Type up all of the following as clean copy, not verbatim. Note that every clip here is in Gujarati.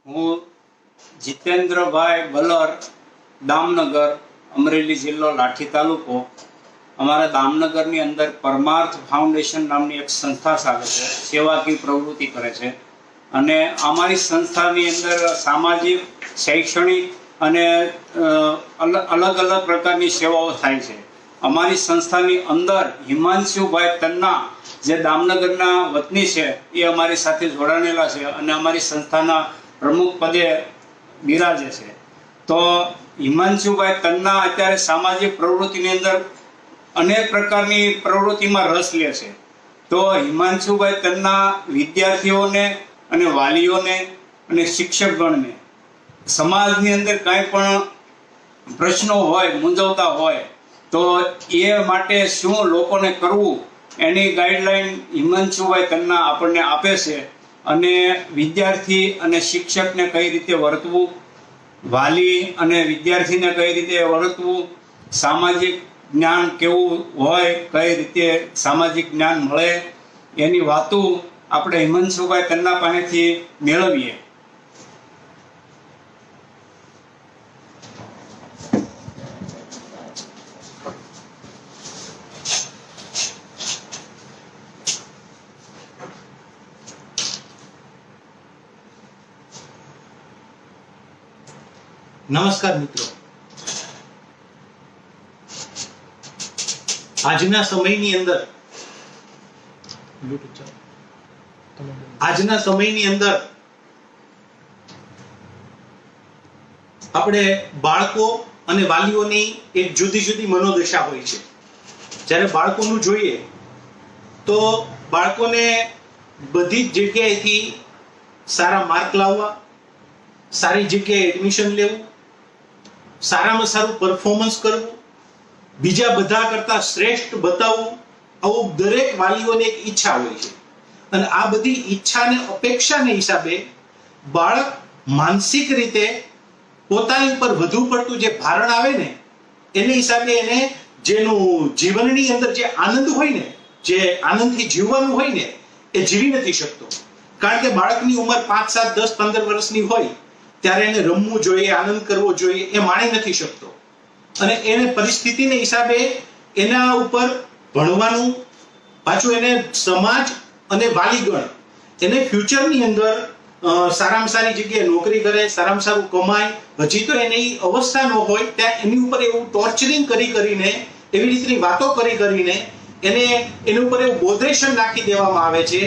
હું જીતેન્દ્રભાઈ બલર, દામનગર, અમરેલી જિલ્લો, લાઠી તાલુકો. અમારા દામનગરની અંદર પરમાર્થ ફાઉન્ડેશન નામની એક સંસ્થા ચાલે છે, સેવાકીય પ્રવૃત્તિ કરે છે. અને અમારી સંસ્થાની અંદર સામાજિક, શૈક્ષણિક અને અલગ અલગ પ્રકારની સેવાઓ થાય છે. અમારી સંસ્થાની અંદર હિમાંશુભાઈ તન્ના, જે દામનગરના વતની છે, એ અમારી સાથે જોડાયેલા છે અને અમારી સંસ્થાના પ્રમુખ પદે બિરાજે છે. તો હિમાંશુભાઈ તન્ના અત્યારે સામાજિક પ્રવૃત્તિની અંદર અનેક પ્રકારની પ્રવૃત્તિમાં રસ લે છે. તો હિમાંશુભાઈ તન્ના વિદ્યાર્થીઓને અને વાલીઓને અને શિક્ષકગણને સમાજની અંદર કાંઈ પણ પ્રશ્નો હોય, મૂંઝવતા હોય, તો એ માટે શું લોકોને કરવું એની ગાઈડલાઈન હિમાંશુભાઈ તન્ના આપણને આપે છે. અને વિદ્યાર્થી અને શિક્ષકને કઈ રીતે વર્તવું, વાલી અને વિદ્યાર્થીને કઈ રીતે વર્તવું, સામાજિક જ્ઞાન કેવું હોય, કઈ રીતે સામાજિક જ્ઞાન મળે, એની વાતો આપણે હિમાંશુભાઈ તન્ના પાસેથી મેળવીએ. નમસ્કાર મિત્રો, આજના સમયની અંદર આપણે બાળકો અને વાલીઓની એક જુદી જુદી મનોદશા હોય છે. જ્યારે બાળકોનું જોઈએ તો બાળકોને બધી જ જગ્યાએથી સારા માર્ક લાવવા, સારી જગ્યાએ એડમિશન લેવું, સારામાં સારું પરફોર્મન્સ કરવું, બીજા બધા કરતા શ્રેષ્ઠ બતાવવું, આવું દરેક વાલીઓને એક ઈચ્છા હોય છે. અને આ બધી ઈચ્છા અને અપેક્ષાને હિસાબે બાળક માનસિક રીતે પોતાની ઉપર વધુ પડતું જે ભારણ આવે ને, એને હિસાબે એને જેનું જીવનની અંદર જે આનંદ હોય ને, જે આનંદથી જીવવાનું હોય ને, એ જીવી નથી શકતો. કારણ કે બાળકની ઉંમર 5, 7, 10, 15 વર્ષની હોય ત્યારે એને રમવું જોઈએ, આનંદ કરવો જોઈએ, એ માણી નથી શકતો. અને એને પરિસ્થિતિને હિસાબે એના ઉપર ભણવાનું, પાછું એને સમાજ અને વાલીગણ એને ફ્યુચરની અંદર સારામાં સારી જગ્યાએ નોકરી કરે, સારામાં સારું કમાય, હજી તો એની અવસ્થા ન હોય ત્યાં એની ઉપર એવું ટોર્ચરિંગ કરીને, એવી રીતની વાતો કરીને એની ઉપર એવું બોધરેશન નાખી દેવામાં આવે છે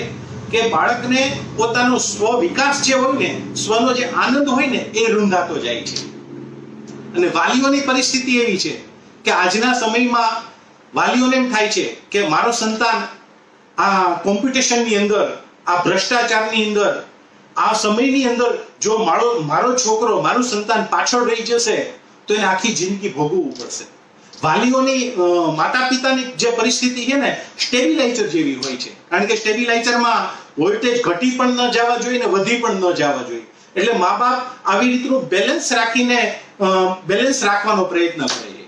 કે બાળકને પોતાનો સ્વ વિકાસ જે હોય ને, સ્વનો જે આનંદ હોય ને, એ રૂંધાતો જાય છે. અને વાલીઓની પરિસ્થિતિ એવી છે કે આજના સમયમાં વાલીઓને એમ થાય છે કે મારો સંતાન આ કોમ્પિટિશનની અંદર, આ ભ્રષ્ટાચારની અંદર, આ સમયની અંદર જો મારો છોકરો, મારું સંતાન પાછળ રહી જશે તો એને આખી જિંદગી ભોગવવું પડશે. વાલીઓની, માતા પિતાની જે પરિસ્થિતિ છે ને, સ્ટેબિલાઇઝર જેવી હોય છે. કારણ કે સ્ટેબિલાઇઝરમાં વોલ્ટેજ ઘટી પણ ન જવા જોઈએ ને વધી પણ ન જવા જોઈએ. એટલે મા બાપ આવી રીતનું બેલેન્સ રાખવાનો પ્રયત્ન કરે છે.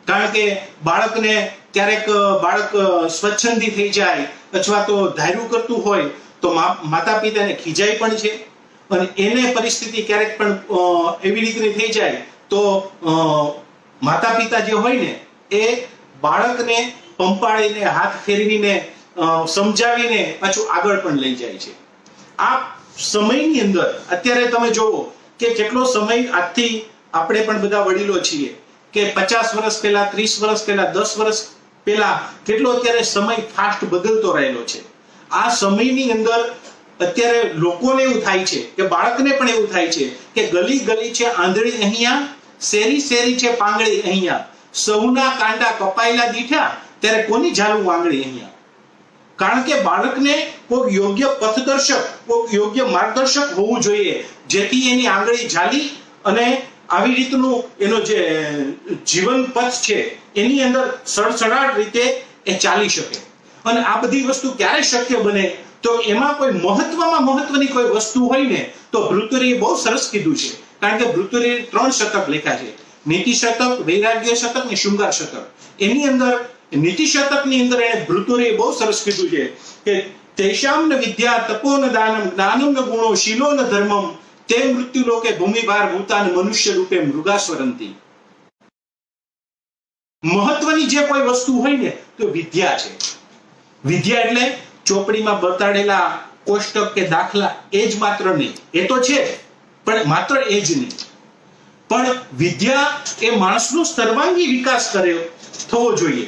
કારણ કે બાળકને ક્યારેક બાળક સ્વચ્છંદી થઈ જાય અથવા તો ધાર્યું કરતું હોય તો માતા પિતાને ખીજાય પણ છે. અને એને પરિસ્થિતિ ક્યારેક પણ એવી રીતની થઈ જાય તો માતા પિતા જે હોય ને, એ બાળકને પંપાળીને, હાથ ફેરવીને, સમજાવીને પાછું આગળ પણ લઈ જાય છે. આ સમયની અંદર અત્યારે તમે જોવો કે કેટલો સમય, આજથી આપણે પણ બધા વડીલો છીએ કે 50 વર્ષ પહેલા, 30 વર્ષ પહેલા, 10 વર્ષ પહેલા કેટલો અત્યારે સમય ફાસ્ટ બદલતો રહેલો છે. આ સમયની અંદર અત્યારે લોકોને એવું થાય છે કે બાળકને પણ એવું થાય છે કે ગલી ગલી છે આંધળી અહીંયા, શેરી શેરી છે પાંગળી અહીંયા, સૌના કાંડા કપાયેલા દીઠા, ત્યારે કોની ઝાલું આંગળી અહીંયા. કારણ કે બાળકને કોઈ યોગ્ય પથદર્શક, કોઈ યોગ્ય માર્ગદર્શક હોવું જોઈએ, જેથી એની આંગળી ઝાલી અને આવી રીતનું એનો જે જીવન પથ છે એની અંદર સડસડાટ રીતે એ ચાલી શકે. અને આ બધી વસ્તુ ક્યારે શક્ય બને તો એમાં કોઈ મહત્વની કોઈ વસ્તુ હોય ને, તો ભૃતુરીએ બહુ સરસ કીધું છે. કારણ કે ભૃતુરીએ 3 શતક લખ્યા છે: નીતિ શતક, વૈરાગ્ય શતક ને શૃંગાર શતક. એની અંદર નીતિ શતકની અંદર એને ભૃતુરીએ બહુ સરસ કીધું છે કે તેષામ ન વિદ્યા તપો ન દાનમ જ્ઞાનમ ન ગુણો શીલો ન ધર્મમ તે મૃત્યુ લોકે ભૂમિભાર ભૂતાન મનુષ્ય રૂપે મૃગાસ્વરંતી. મહત્વની જે કોઈ વસ્તુ હોય ને તો વિદ્યા છે. વિદ્યા એટલે ચોપડીમાં બતાડેલા કોષ્ટક કે દાખલા એ જ માત્ર નહીં, એ તો છે પણ માત્ર એ જ નહીં, પણ વિદ્યા એ માણસનો સર્વાંગી વિકાસ થવો જોઈએ.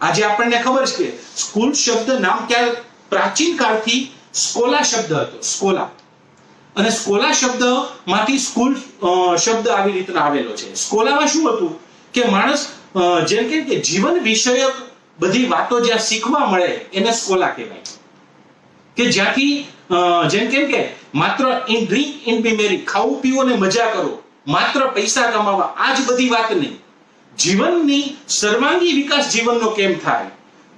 આજે આપણને ખબર છે કે સ્કૂલ શબ્દ નામ ક્યારે પ્રાચીન કાળથી સ્કોલા શબ્દ હતો, સ્કોલા, અને સ્કોલા શબ્દ માંથી સ્કૂલ શબ્દ આવી રીતના આવેલો છે. સ્કોલામાં શું હતું કે માણસ જેમ કે જીવન વિષયક બધી વાતો જ્યાં શીખવા મળે એને સ્કોલા કહેવાય. કે જ્યાંથી જેમ કે માત્ર ઇન ડ્રિંક ઇન બી મેરી, ખાવું પીવું ને મજા કરો, માત્ર પૈસા કમાવા, આ જ બધી વાત નહીં. જીવનની સર્વાંગી વિકાસ જીવનનો કેમ થાય,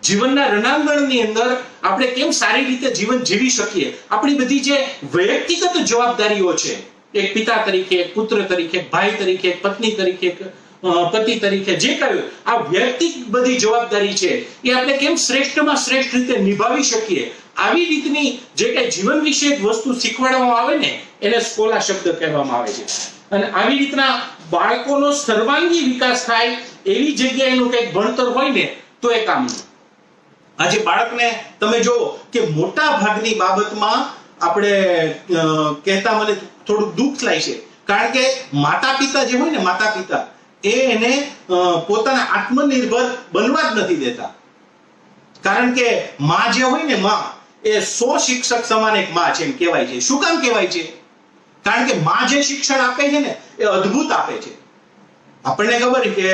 જીવનના રણાંગણની અંદર આપણે કેમ સારી રીતે જીવન જીવી શકીએ, આપણી બધી જે વ્યક્તિગત જવાબદારીઓ છે, એક પિતા તરીકે, એક પુત્ર તરીકે, એક ભાઈ તરીકે, એક પત્ની તરીકે, એક પતિ તરીકે, જે કહ્યું આ વ્યક્તિગત બધી જવાબદારી છે એ આપણે કેમ શ્રેષ્ઠમાં શ્રેષ્ઠ રીતે નિભાવી શકીએ, આવી રીતની જે કઈ જીવન વિશે વસ્તુ શીખવાડવામાં આવે ને એને સ્કોલા શબ્દ કહેવામાં આવે છે. અને આવી રીતના બાળકોનો સર્વાંગી વિકાસ થાય એવી જગ્યાએ એનું કંઈક ભણતર હોય ને તો એ કામનું. આજે બાળકને તમે જો કે મોટા ભાગની બાબતમાં આપણે કહેતા મને થોડું દુઃખ થાય છે, કારણ કે માતા પિતા જે હોય ને, માતા પિતા એને પોતાના આત્મનિર્ભર બનવા જ નથી દેતા. કારણ કે માં જે હોય ને, માં એ 100 શિક્ષક સમાન એક માં છે એમ કહેવાય છે. શું કામ કહેવાય છે? કારણ કે માં જે શિક્ષણ આપે છે ને એ અદ્ભુત આપે છે. આપણને ખબર કે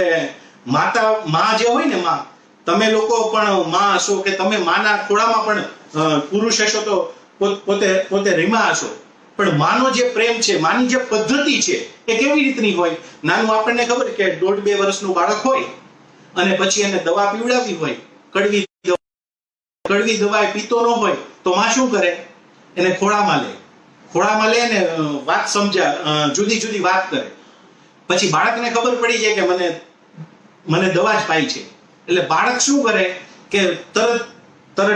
માં જે હોય ને, માં, તમે લોકો પણ માં હશો કે તમે માના ખોળામાં પણ પુરુષ હશો તો પોતે રીમા હશો, પણ માનો જે પ્રેમ છે, માની જે પદ્ધતિ છે એ કેવી રીતની હોય. નાનું આપણને ખબર કે 1.5-2 વર્ષનું બાળક હોય અને પછી એને દવા પીવડાવી હોય, કડવી દવા પીતો ન હોય તો માં શું કરે, એને ખોળામાં લે અને વાત જુદી જુદી વાત કરે. પછી બાળકને ખબર પડી જાય કે મને દવા જ પાઈ છે, એટલે બાળક શું કરે કે તરત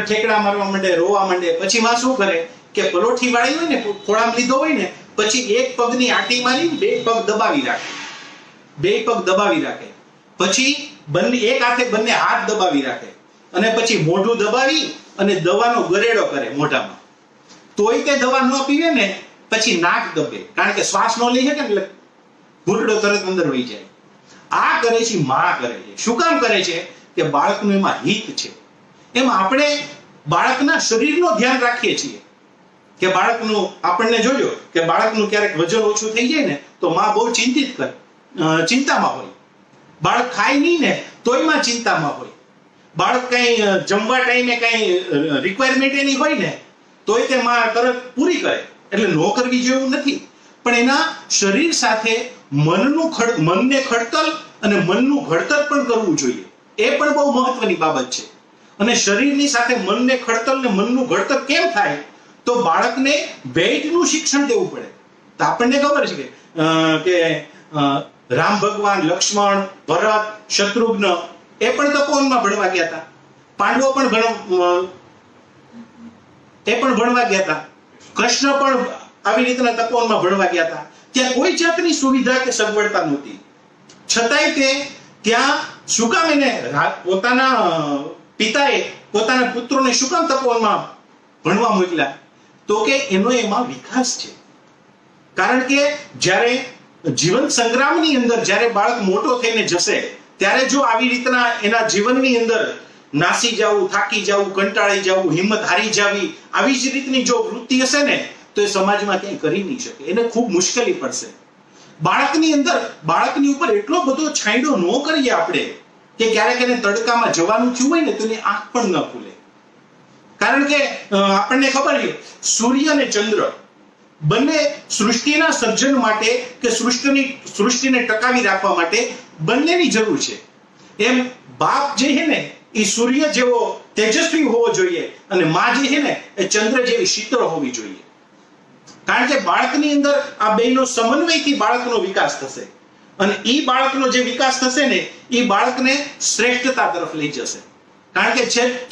ઠેકડા મારવા માંડે, રોવા માંડે. પછી માં શું કરે કે પલોઠી વાળી હોય ને, ખોળામાં લીધો હોય ને, પછી એક પગની આટી મારી બે પગ દબાવી રાખે, પછી એક હાથે બંને હાથ દબાવી રાખે અને પછી મોઢું દબાવી અને દવાનો ગરેડો કરે મોઢામાં. તોય તે દવા ન પીવે ને પછી નાક દબે, કારણ કે શ્વાસ ન લઈ શકે એટલે ઘૂંટડો તરત અંદર વહી જાય. આ કરે છે માં કરે છે. શું કામ કરે છે? કે બાળકનું એમાં હિત છે. એમ આપણે બાળકના શરીરનો ધ્યાન રાખીએ છીએ કે બાળકનું, આપણને જોજો કે બાળકનું ક્યારેક વજન ઓછું થઈ જાય ને તો માં બહુ ચિંતામાં હોય. બાળક ખાય નહીં ને તોય માં ચિંતામાં હોય. બાળક કઈ જમવા ટાઈમે કઈ રિક્વાયરમેન્ટ એની હોય ને તોય તે માં તરત પૂરી કરે. એટલે નો કરવી જેવું નથી, પણ એના શરીર સાથે મનને ખડતલ અને મનનું ઘડતર પણ કરવું જોઈએ. એ પણ બહુ મહત્વની બાબત છે. અને શરીરની સાથે મનને ખડતલ ને મનનું ઘડતર કેમ થાય? તો બાળકને વેદનું શિક્ષણ દેવું પડે. તો આપણને ખબર છે કે રામ ભગવાન, લક્ષ્મણ, ભરત, શત્રુઘ્ન એ પણ તપોવનમાં ભણવા ગયા હતા. પાંડવો પણ ભણવા ગયા હતા. કૃષ્ણ પણ આવી રીતના તપોવનમાં ભણવા ગયા હતા. ત્યાં કોઈ જાતની સુવિધા કે સગવડતા નહોતી, છતાંય તે ત્યાં શું કામ એને પોતાના પિતાએ પોતાના પુત્રોને શું કામ તપોવનમાં ભણવા મોકલ્યા? તો કે એનો એમાં વિકાસ છે. કારણ કે જ્યારે જીવન સંગ્રામની અંદર જ્યારે બાળક મોટો થઈને જશે ત્યારે જો આવી રીતના એના જીવનની અંદર નાસી જવું, થાકી જવું, કંટાળી જવું, હિંમત હારી જવી, આવી જ રીતની જો વૃત્તિ હશે ને તો એ સમાજમાં ક્યાંય કરી નહીં શકે. એને ખૂબ મુશ્કેલી પડશે. બાળકની ઉપર એટલો બધો છાંયડો ન કરીએ આપણે કે ક્યારેક એને તડકામાં જવાનું થયું હોય ને તો એની આંખ પણ ન ખુલે. કારણ કે આપણને ખબર છે સૂર્ય અને ચંદ્ર બંને સૃષ્ટિના સર્જન માટે કે સૃષ્ટિને ટકાવી રાખવા માટે બંનેની જરૂર છે. એમ બાપ જે છે ને એ સૂર્ય જેવો તેજસ્વી હોવો જોઈએ અને માં જે છે ને એ ચંદ્ર જેવી શીતળ હોવી જોઈએ. કારણ કે બાળકની અંદર આ બેનો સમન્વયથી બાળકનો વિકાસ થશે અને એ બાળકનો જે વિકાસ થશે ને એ બાળકને શ્રેષ્ઠતા તરફ લઈ જશે. કારણ કે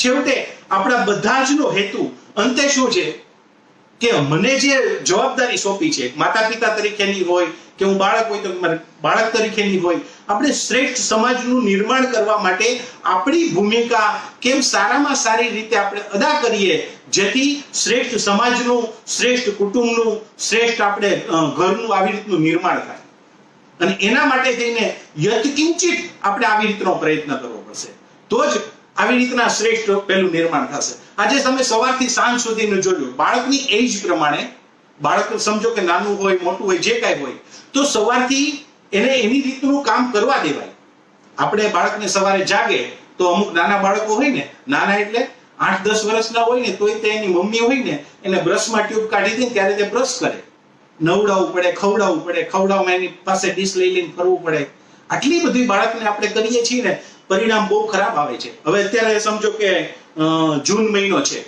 છેવટે આપણા બધા જ નો હેતુ અંતે શું છે કે મને જે જવાબદારી સોંપી છે, માતા પિતા તરીકેની હોય કે હું બાળક હોય તો મારે બાળક તરીકેની હોય, આપણે શ્રેષ્ઠ સમાજનું નિર્માણ કરવા માટે આપણી ભૂમિકા કેમ સારામાં સારી રીતે આપણે અદા કરીએ, જેથી શ્રેષ્ઠ સમાજનું, શ્રેષ્ઠ કુટુંબનું, શ્રેષ્ઠ આપણે ઘરનું આવી રીતનું નિર્માણ થાય. અને એના માટે થઈને યત્કિંચિત આપણે આવી રીતનો પ્રયત્ન કરવો પડશે, તો જ આવી રીતના શ્રેષ્ઠ પેલું નિર્માણ થશે. આજે તમે સવારથી સાંજ સુધીનું જોજો, બાળકની એજ પ્રમાણે, બાળક સમજો કે નાનું હોય મોટું હોય જે કાંઈ હોય, તો સવારથી એને એની રીતનું કામ કરવા દેવાય. આપણે બાળકને સવારે જાગે તો અમુક નાના બાળકો હોય ને, નાના એટલે 8-10 વર્ષના હોય ને, તોય તે એની મમ્મી હોય ને એને બ્રશમાં ટ્યુબ કાઢી દે ત્યારે તે બ્રશ કરે. નવડાવવું પડે, ખવડાવવું પડે, ખવડાવવામાં એની પાસે ડીશ લઈ લઈને ફરવું પડે. આટલી બધી બાળકને આપણે કરીએ છીએ ને, પરિણામ બહુ ખરાબ આવે છે. હવે અત્યારે સમજો કે જૂન મહિનો છે,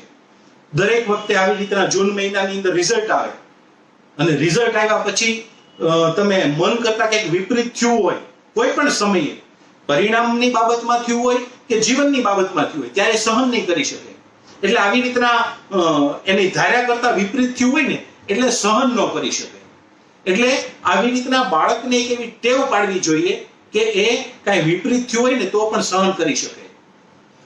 દરેક વખતે આવી રીતના જૂન મહિનાની અંદર રિઝલ્ટ આવે, અને રિઝલ્ટ આવ્યા પછી તમે મન કરતા કંઈક વિપરીત થયું હોય, કોઈ પણ સમયે પરિણામની બાબતમાં થયું હોય કે જીવનની બાબતમાં થયું હોય, ત્યારે સહન નહીં કરી શકે. એટલે આવી રીતના એની ધાર્યા કરતા વિપરીત થયું હોય ને, એટલે સહન ન કરી શકે. એટલે આવી રીતના બાળકને એક એવી ટેવ પાડવી જોઈએ કે એ કાંઈ વિપરીત થયું હોય ને તો પણ સહન કરી શકે.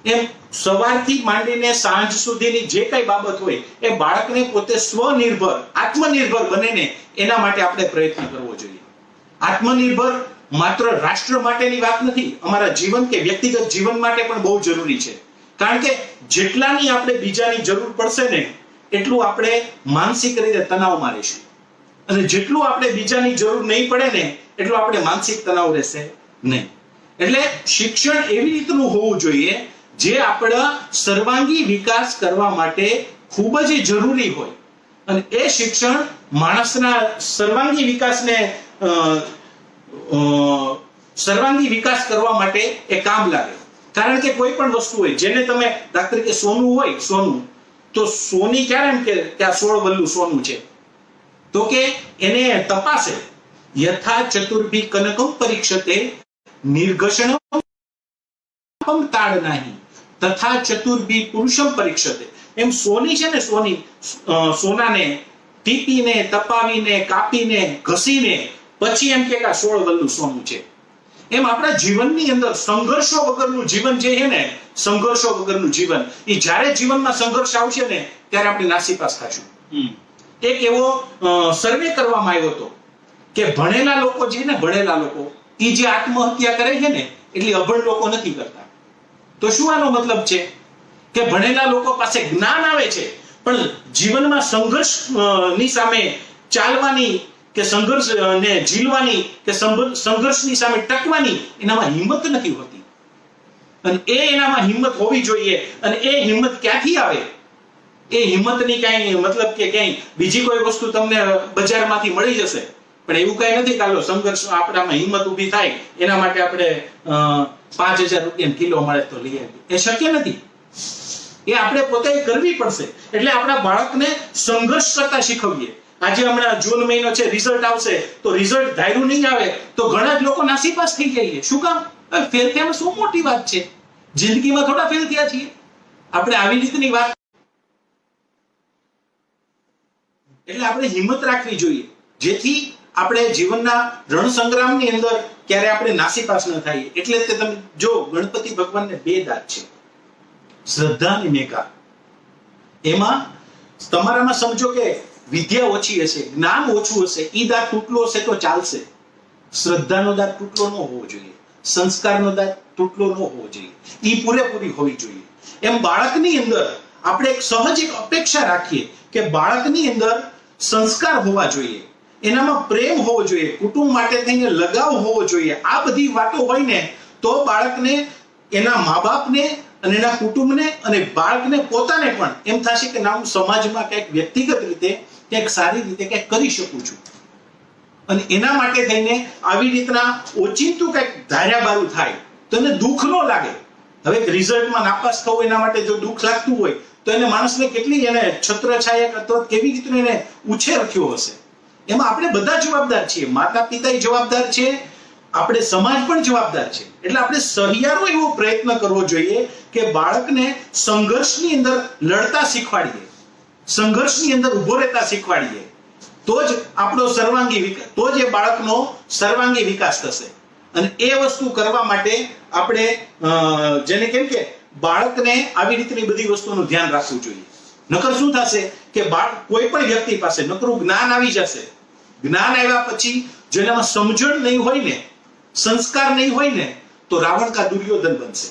એમ સવારથી માંડીને સાંજ સુધીની જે કઈ બાબત હોય એ બાળકને પોતે સ્વનિર્ભર, આત્મનિર્ભર બને ને એના માટે આપણે પ્રયત્ન કરવો જોઈએ. આત્મનિર્ભર માત્ર રાષ્ટ્ર માટેની વાત નથી, અમારા જીવન કે વ્યક્તિગત જીવન માટે પણ બહુ જરૂરી છે. કારણ કે જેટલાની આપણે બીજાની જરૂર પડશે ને, એટલું આપણે માનસિક રીતે તણાવમાં રહીશું, અને જેટલું આપણે બીજાની જરૂર નહીં પડે ને, એટલું આપણે માનસિક તણાવ રહેશે નહીં. એટલે શિક્ષણ એવી રીતનું હોવું જોઈએ જે આપણા સર્વાંગી વિકાસ કરવા માટે ખૂબ જ જરૂરી હોય, અને એ શિક્ષણ માણસના સર્વાંગી વિકાસ કરવા માટે એ કામ લાગે. કારણ કે કોઈ પણ વસ્તુ હોય, જેને તમે દાખલા તરીકે સોનું હોય, સોનું તો સોની ક્યારે એમ કે આ 16 વલ્લું સોનું છે, તો કે એને તપાસે. યથા ચતુર્ભી કનકમ પરીક્ષતે નિર્ઘષણમ તાડનાહી તથા ચતુર્ભી પુરુષમ પરીક્ષતે. એમ સોની છે ને, સોનાને ટીપીને, તપાવીને, કાપીને, ઘસીને પછી એમ કે આ 16 વલ્લું સોનું છે. એમ આપણા જીવનની અંદર સંઘર્ષો વગરનું જીવન જે છે ને, સંઘર્ષો વગરનું જીવન, એ જ્યારે જીવનમાં સંઘર્ષ આવશે ને ત્યારે આપણે નાસીપાસ થશું. એક એવો સર્વે કરવામાં આવ્યો હતો કે ભણેલા લોકો જે ને, ભણેલા લોકો એ જે આત્મહત્યા કરે છે ને, એટલી અભણ લોકો નથી કરતા. તો શું આનો મતલબ છે કે ભણેલા લોકો પાસે જ્ઞાન આવે છે, પણ જીવનમાં સંઘર્ષ ની સામે ચાલવાની કે સંઘર્ષ ને ઝીલવાની કે સંઘર્ષની સામે ટકવાની એનામાં હિંમત નથી હોતી. અને એનામાં હિંમત હોવી જોઈએ. અને એ હિંમત ક્યાંથી આવે? એ હિંમતની કાંઈ મતલબ કે ક્યાંય બીજી કોઈ વસ્તુ તમને બજારમાંથી મળી જશે, પણ એવું કઈ નથી કાલો સંઘર્ષ આપણામાં હિંમત ઊભી થાય એના માટે આપણે 5,000 રૂપિયા કિલો મળે તો લઈ આવીએ, એ શક્ય નથી. એ આપણે પોતે કરવી પડશે. એટલે આપણા બાળકને સંઘર્ષ કરતા શીખવીએ. આજે હમણાં જૂન મહિનો છે, રિઝલ્ટ આવશે તો રિઝલ્ટ ધાર્યું નહીં આવે તો ઘણા જ લોકો નાસીપાસ થઈ જાય. શું કામ? ફેલ થયામાં શું મોટી વાત છે? જિંદગીમાં થોડા ફેલ થયા છીએ આપણે? આવી રીતની વાત. એટલે આપણે હિંમત રાખવી જોઈએ, જેથી આપણે જીવનના રણસંગ્રામની અંદર ક્યારે આપણે નાસીપાસ ન થાય. એટલે તે તમે જો ગણપતિ ભગવાનને 2 દાંત છે, શ્રદ્ધા અને મેઘા. એમાં તમારામાં સમજો કે વિદ્યા ઓછી હશે, જ્ઞાન ઓછું હશે, ઈ દાંત તૂટલો હશે તો ચાલશે. શ્રદ્ધાનો દાંત તૂટલો ન હોવો જોઈએ, સંસ્કારનો દાંત તૂટલો ન હોવો જોઈએ, ઈ પૂરેપૂરી હોવી જોઈએ. એમ બાળકની અંદર આપણે એક સહજ એક અપેક્ષા રાખીએ કે બાળકની અંદર સંસ્કાર હોવા જોઈએ, એનામાં પ્રેમ હોવો જોઈએ, કુટુંબ માટે થઈને લગાવ હોવો જોઈએ. આ બધી વાતો હોય ને તો બાળકને, એના મા બાપને અને એના કુટુંબને અને બાળકને પોતાને પણ એમ થશે કે ના, હું સમાજમાં કંઈક વ્યક્તિગત રીતે કંઈક સારી રીતે કંઈક કરી શકું છું. અને એના માટે થઈને આવી રીતના ઓચિંતું કંઈક ધાર્યાબારું થાય તો એને દુઃખ ન લાગે. હવે રિઝલ્ટમાં નાપાસ થવું એના માટે જો દુઃખ લાગતું હોય તો એને માણસને કેટલી એને છત્રછાયા કરતો કેવી રીતે એને ઉછેર થયો હશે. એમાં આપણે બધા જવાબદાર છીએ, માતા પિતા જવાબદાર છે, આપણે સમાજ પણ જવાબદાર છે. એટલે આપણે સહિયારો એવો પ્રયત્ન કરવો જોઈએ કે બાળકને સંઘર્ષની અંદર લડતા શીખવાડીએ. સંઘર્ષની અંદર ઉભો રહેતા શીખવાડીએ તો જ આપણો સર્વાંગી વિકાસ, તો જ એ બાળકનો સર્વાંગી વિકાસ થશે. અને એ વસ્તુ કરવા માટે આપણે જેને કેમ કે બાળકને આવી રીતની બધી વસ્તુનું ધ્યાન રાખવું જોઈએ. નકર શું થશે કે કોઈ પણ વ્યક્તિ પાસે નકરું જ્ઞાન આવી જશે. જ્ઞાન આવ્યા પછી જેનામાં સમજણ નહીં હોય ને, સંસ્કાર નહીં હોય ને, તો રાવણ કા દુર્યોધન બનશે.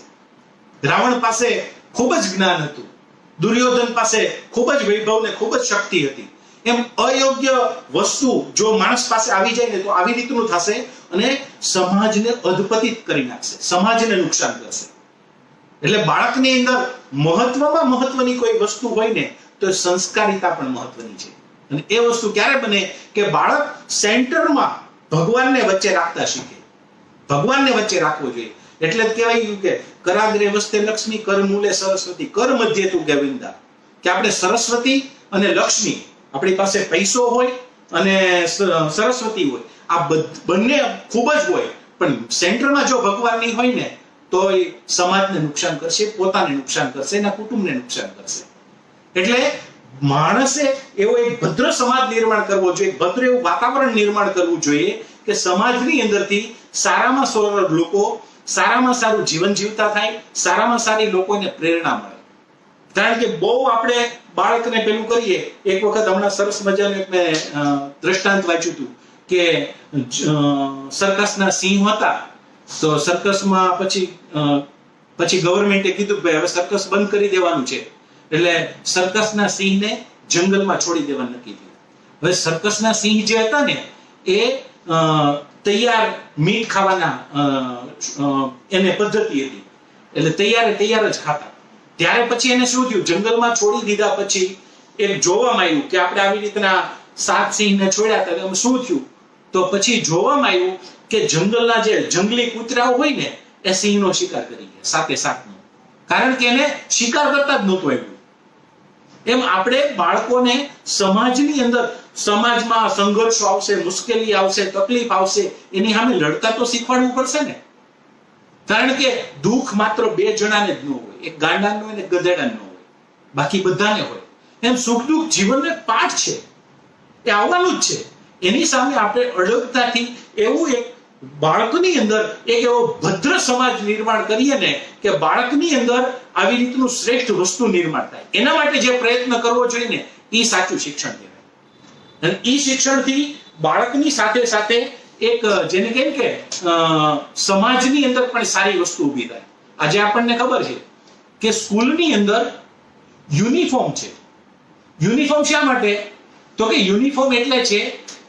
રાવણ પાસે ખૂબ જ જ્ઞાન હતું, દુર્યોધન પાસે ખૂબ જ વૈભવ ને ખૂબ જ શક્તિ હતી. એમ અયોગ્ય વસ્તુ જો માણસ પાસે આવી જાય ને તો આવી રીતનું થશે અને સમાજને અધપતિત કરી નાખશે, સમાજને નુકસાન કરશે. એટલે બાળકની અંદર મહત્વમાં મહત્વની કોઈ વસ્તુ હોય ને તો સંસ્કારિતા પણ મહત્વની છે. અને એ વસ્તુ ક્યારે બને કે બાળક સેન્ટરમાં ભગવાનને વચ્ચે રાખતા શીખે. ભગવાનને વચ્ચે રાખવો જોઈએ. એટલે જ કહેવાય ગયું કે કરાગ્રે વસ્તે લક્ષ્મી, કર મૂલે સરસ્વતી, કર મધ્ય તું ગોવિંદા. કે આપણે સરસ્વતી અને લક્ષ્મી, આપણી પાસે પૈસો હોય અને સરસ્વતી હોય, આ બંને ખૂબ જ હોય, પણ સેન્ટરમાં જો ભગવાન નહીં હોય ને તો એ સમાજને નુકસાન કરશે, પોતાને નુકસાન કરશે, એના કુટુંબને નુકસાન કરશે. એટલે માણસે એવો એક ભદ્ર સમાજ નિર્માણ કરવો જોઈએ, ભદ્ર એવું વાતાવરણ નિર્માણ કરવું જોઈએ કે સમાજની અંદરથી સારામાં સારા લોકો સારામાં સારું જીવન જીવતા થાય, સારામાં સારી લોકોને પ્રેરણા મળે. કારણ કે બહુ આપણે બાળકને પેલું કરીએ. એક વખત હમણાં સરસ મજાનું એક મેં દ્રષ્ટાંત વાંચ્યું હતું કે સર્કસના સિંહ હતા. તો સર્કસમાં પછી ગવર્મેન્ટે કીધું કે હવે સર્કસ બંધ કરી દેવાનું છે. એટલે સર્કસના સિંહને જંગલમાં છોડી દેવાનું નક્કી થયું. હવે સર્કસના સિંહ જે હતા ને એ તૈયાર મીટ ખાવાના એને પદ્ધતિ હતી, એટલે તૈયાર જ ખાતા. ત્યારે પછી એને શું થયું, જંગલમાં છોડી દીધા પછી એક જોવામાં આવ્યું કે આપણે આવી રીતના 7 સિંહને છોડ્યા હતા, એમાં શું થયું, તો પછી જોવામાં આવ્યું કે જંગલના જે જંગલી કૂતરાઓ હોય ને એ સિંહનો શિકાર કરી ગયા, 7 નો. કારણ કે એને શિકાર કરતા જ નહોતું આવ્યું. એમ આપણે બાળકોને સમાજની અંદર, સમાજમાં સંઘર્ષો આવશે, મુશ્કેલી આવશે, તકલીફ આવશે, એની સામે લડતા તો શીખવાડવું પડશે ને. કારણ કે દુઃખ માત્ર 2 જણાને જ ન હોય, એક ગાંડાનું હોય ને ગધેડાનું હોય, બાકી બધાને હોય. એમ સુખ દુઃખ જીવનનો એક પાઠ છે, એ આવવાનું જ છે. એની સામે આપણે અડગતાથી એવું એક બાળકની અંદર એક એવો ભદ્ર સમાજ નિર્માણ કરીએ ને કે બાળકની અંદર આવી રીતનું શ્રેષ્ઠ વસ્તુ નિર્માણ થાય. એના માટે જે પ્રયત્ન કરવો જોઈએ ને એ સાચું શિક્ષણ કહેવાય. અને એ શિક્ષણથી બાળકની સાથે સાથે એક જેને કહે કે સમાજની અંદર પણ સારી વસ્તુ ઊભી થાય. આજે આપણને ખબર છે કે સ્કૂલની અંદર યુનિફોર્મ છે. યુનિફોર્મ શા માટે, તો કે યુનિફોર્મ એટલે છે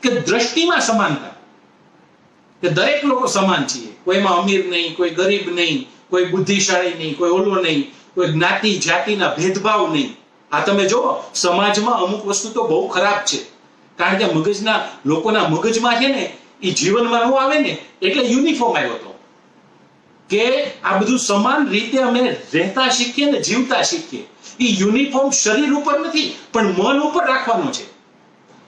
કે દ્રષ્ટિમાં સમાનતા, કે દરેક લોકો સમાન છીએ, કોઈમાં અમીર નહીં, કોઈ ગરીબ નહીં, કોઈ બુદ્ધિશાળી નહીં, કોઈ ઓલો નહીં, કોઈ જ્ઞાતિ જાતિના ભેદભાવ નહીં. આ તમે જો સમાજમાં અમુક વસ્તુ તો બહુ ખરાબ છે. કારણ કે મગજના લોકોના મગજમાં છે ને એ જીવનમાં ન આવે ને એટલે યુનિફોર્મ આવ્યો હતો કે આ બધું સમાન રીતે અમે રહેતા શીખીએ ને જીવતા શીખીએ. એ યુનિફોર્મ શરીર ઉપર નથી પણ મન ઉપર રાખવાનો છે.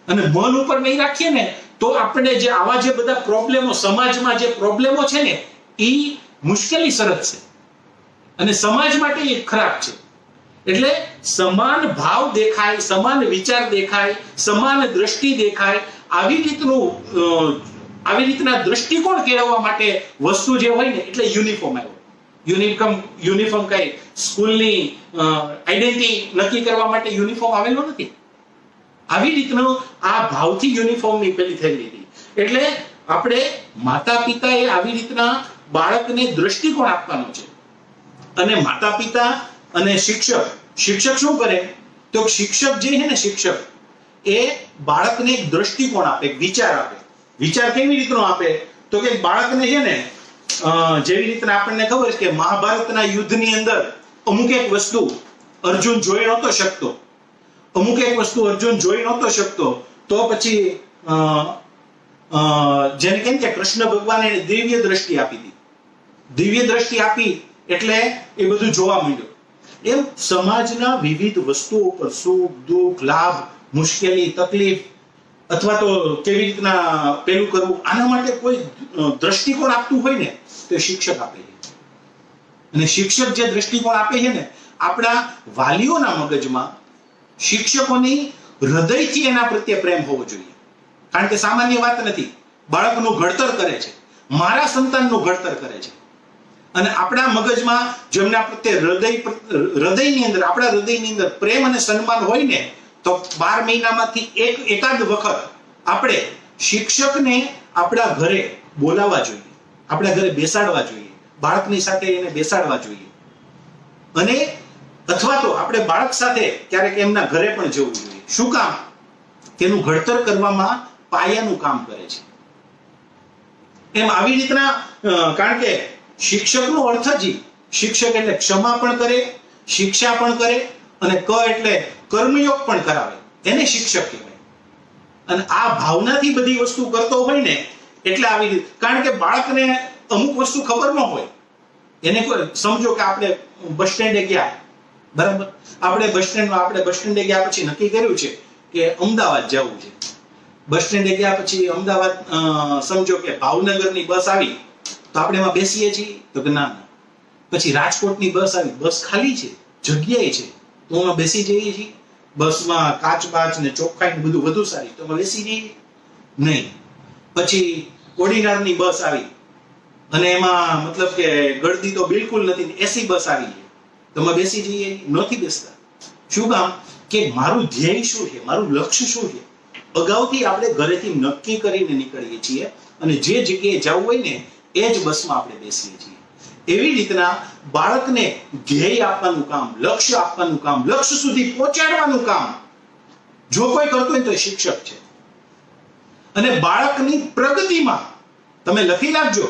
અને મન ઉપર નહીં રાખીએ ને તો આપણે જે આવા જે બધા પ્રોબ્લેમો, સમાજમાં જે પ્રોબ્લેમો છે ને એ મુશ્કેલી સરત છે અને સમાજ માટે એ ખરાબ છે. એટલે સમાન ભાવ દેખાય, સમાન વિચાર દેખાય, સમાન દ્રષ્ટિ દેખાય, આવી રીતના દ્રષ્ટિકોણ કેળવવા માટે વસ્તુ જે હોય ને એટલે યુનિફોર્મ આવ્યો. યુનિફોર્મ કઈ સ્કૂલની આઈડેન્ટિટી નક્કી કરવા માટે યુનિફોર્મ આવેલો નથી. આવી રીતનો આ ભાવથી યુનિફોર્મની પેલી થયેલી હતી. એટલે આપણે માતા પિતાએ આવી રીતના બાળકને દ્રષ્ટિકોણ આપવાનો છે. અને માતા પિતા અને શિક્ષક શું કરે, તો શિક્ષક જે છે ને શિક્ષક એ બાળકને એક દ્રષ્ટિકોણ આપે, એક વિચાર આપે. વિચાર કેવી રીતનો આપે, તો કે બાળકને છે ને જેવી રીતના આપણને ખબર છે કે મહાભારતના યુદ્ધની અંદર અમુક એક વસ્તુ અર્જુન જોઈ નહોતો શકતો, તો પછી જેને કેમ કે કૃષ્ણ ભગવાને દિવ્ય દ્રષ્ટિ આપી હતી. દિવ્ય દ્રષ્ટિ આપી એટલે એ બધું જોવા માંડ્યું. એમ સમાજના વિવિધ વસ્તુઓ પર સુખ દુઃખ, લાભ, મુશ્કેલી, તકલીફ અથવા તો કેવી રીતના પેલું કરવું, આના માટે કોઈ દ્રષ્ટિકોણ આપતું હોય ને તો શિક્ષક આપે છે. અને શિક્ષક જે દ્રષ્ટિકોણ આપે છે ને આપણા વાલીઓના મગજમાં શિક્ષકોની હૃદયથી એના પ્રત્યે પ્રેમ હોવો જોઈએ. કારણ કે સામાન્ય વાત નથી. બાળકનું ઘડતર કરે છે, મારા સંતાનનું ઘડતર કરે છે. અને આપણા મગજમાં જેમના પ્રત્યે હૃદયની અંદર, આપણા હૃદયની અંદર પ્રેમ અને સન્માન હોય ને, તો 12 મહિનામાંથી એકાદ વખત આપણે શિક્ષકને આપણા ઘરે બોલાવવા જોઈએ, આપણા ઘરે બેસાડવા જોઈએ, બાળકની સાથે એને બેસાડવા જોઈએ. અને અથવા તો આપણે બાળક સાથે ક્યારેક એમના ઘરે પણ જવું જોઈએ. શું કામ? તેનું ઘડતર કરવામાં પાયાનું કામ કરે છે. એમ આવી રીતના, કારણ કે શિક્ષકનો અર્થ જ શિક્ષક એટલે ક્ષમા પણ કરે, શિક્ષા પણ કરે, અને એટલે કર્મયોગ પણ કરાવે, એને શિક્ષક કહેવાય. અને આ ભાવનાથી બધી વસ્તુ કરતો હોય ને, એટલે આવી રીતે. કારણ કે બાળકને અમુક વસ્તુ ખબર ન હોય. એને સમજો કે આપણે બસ સ્ટેન્ડે ગયા, બરાબર, આપણે બસ સ્ટેન્ડે ગયા પછી નક્કી કર્યું છે કે અમદાવાદ જવું છે. બસ સ્ટેન્ડે ગયા પછી અમદાવાદ, સમજો કે ભાવનગરની બસ આવી, તો આપણે એમાં બેસીએ છીએ? તો કે ના. પછી રાજકોટની બસ આવી, બસ ખાલી છે, જગ્યાએ છે, તો એમાં બેસી જઈએ છીએ? બસમાં કાચ ને ચોખ્ખાઈ બધું વધુ સારી, તો એમાં બેસી જઈએ? નહીં. પછી ઓર્ડિનરની બસ આવી અને એમાં મતલબ કે ગળદી તો બિલકુલ નથી, એસી બસ આવી છે, તો એમાં બેસી જઈએ? નથી બેસતા. શું કામ? કે મારું ધ્યેય શું છે, મારું લક્ષ્ય શું છે, અગાઉથી આપણે ઘરેથી નક્કી કરીને નીકળીએ છીએ, અને જે જગ્યાએ જવું હોય ને એ જ બસમાં આપણે બેસીએ છીએ. એવી રીતના બાળકને ધ્યેય આપવાનું કામ, લક્ષ્ય આપવાનું કામ, લક્ષ્ય સુધી પહોંચાડવાનું કામ જો કોઈ કરતો હોય તો એ શિક્ષક છે. અને બાળકની પ્રગતિમાં તમે લખી નાખજો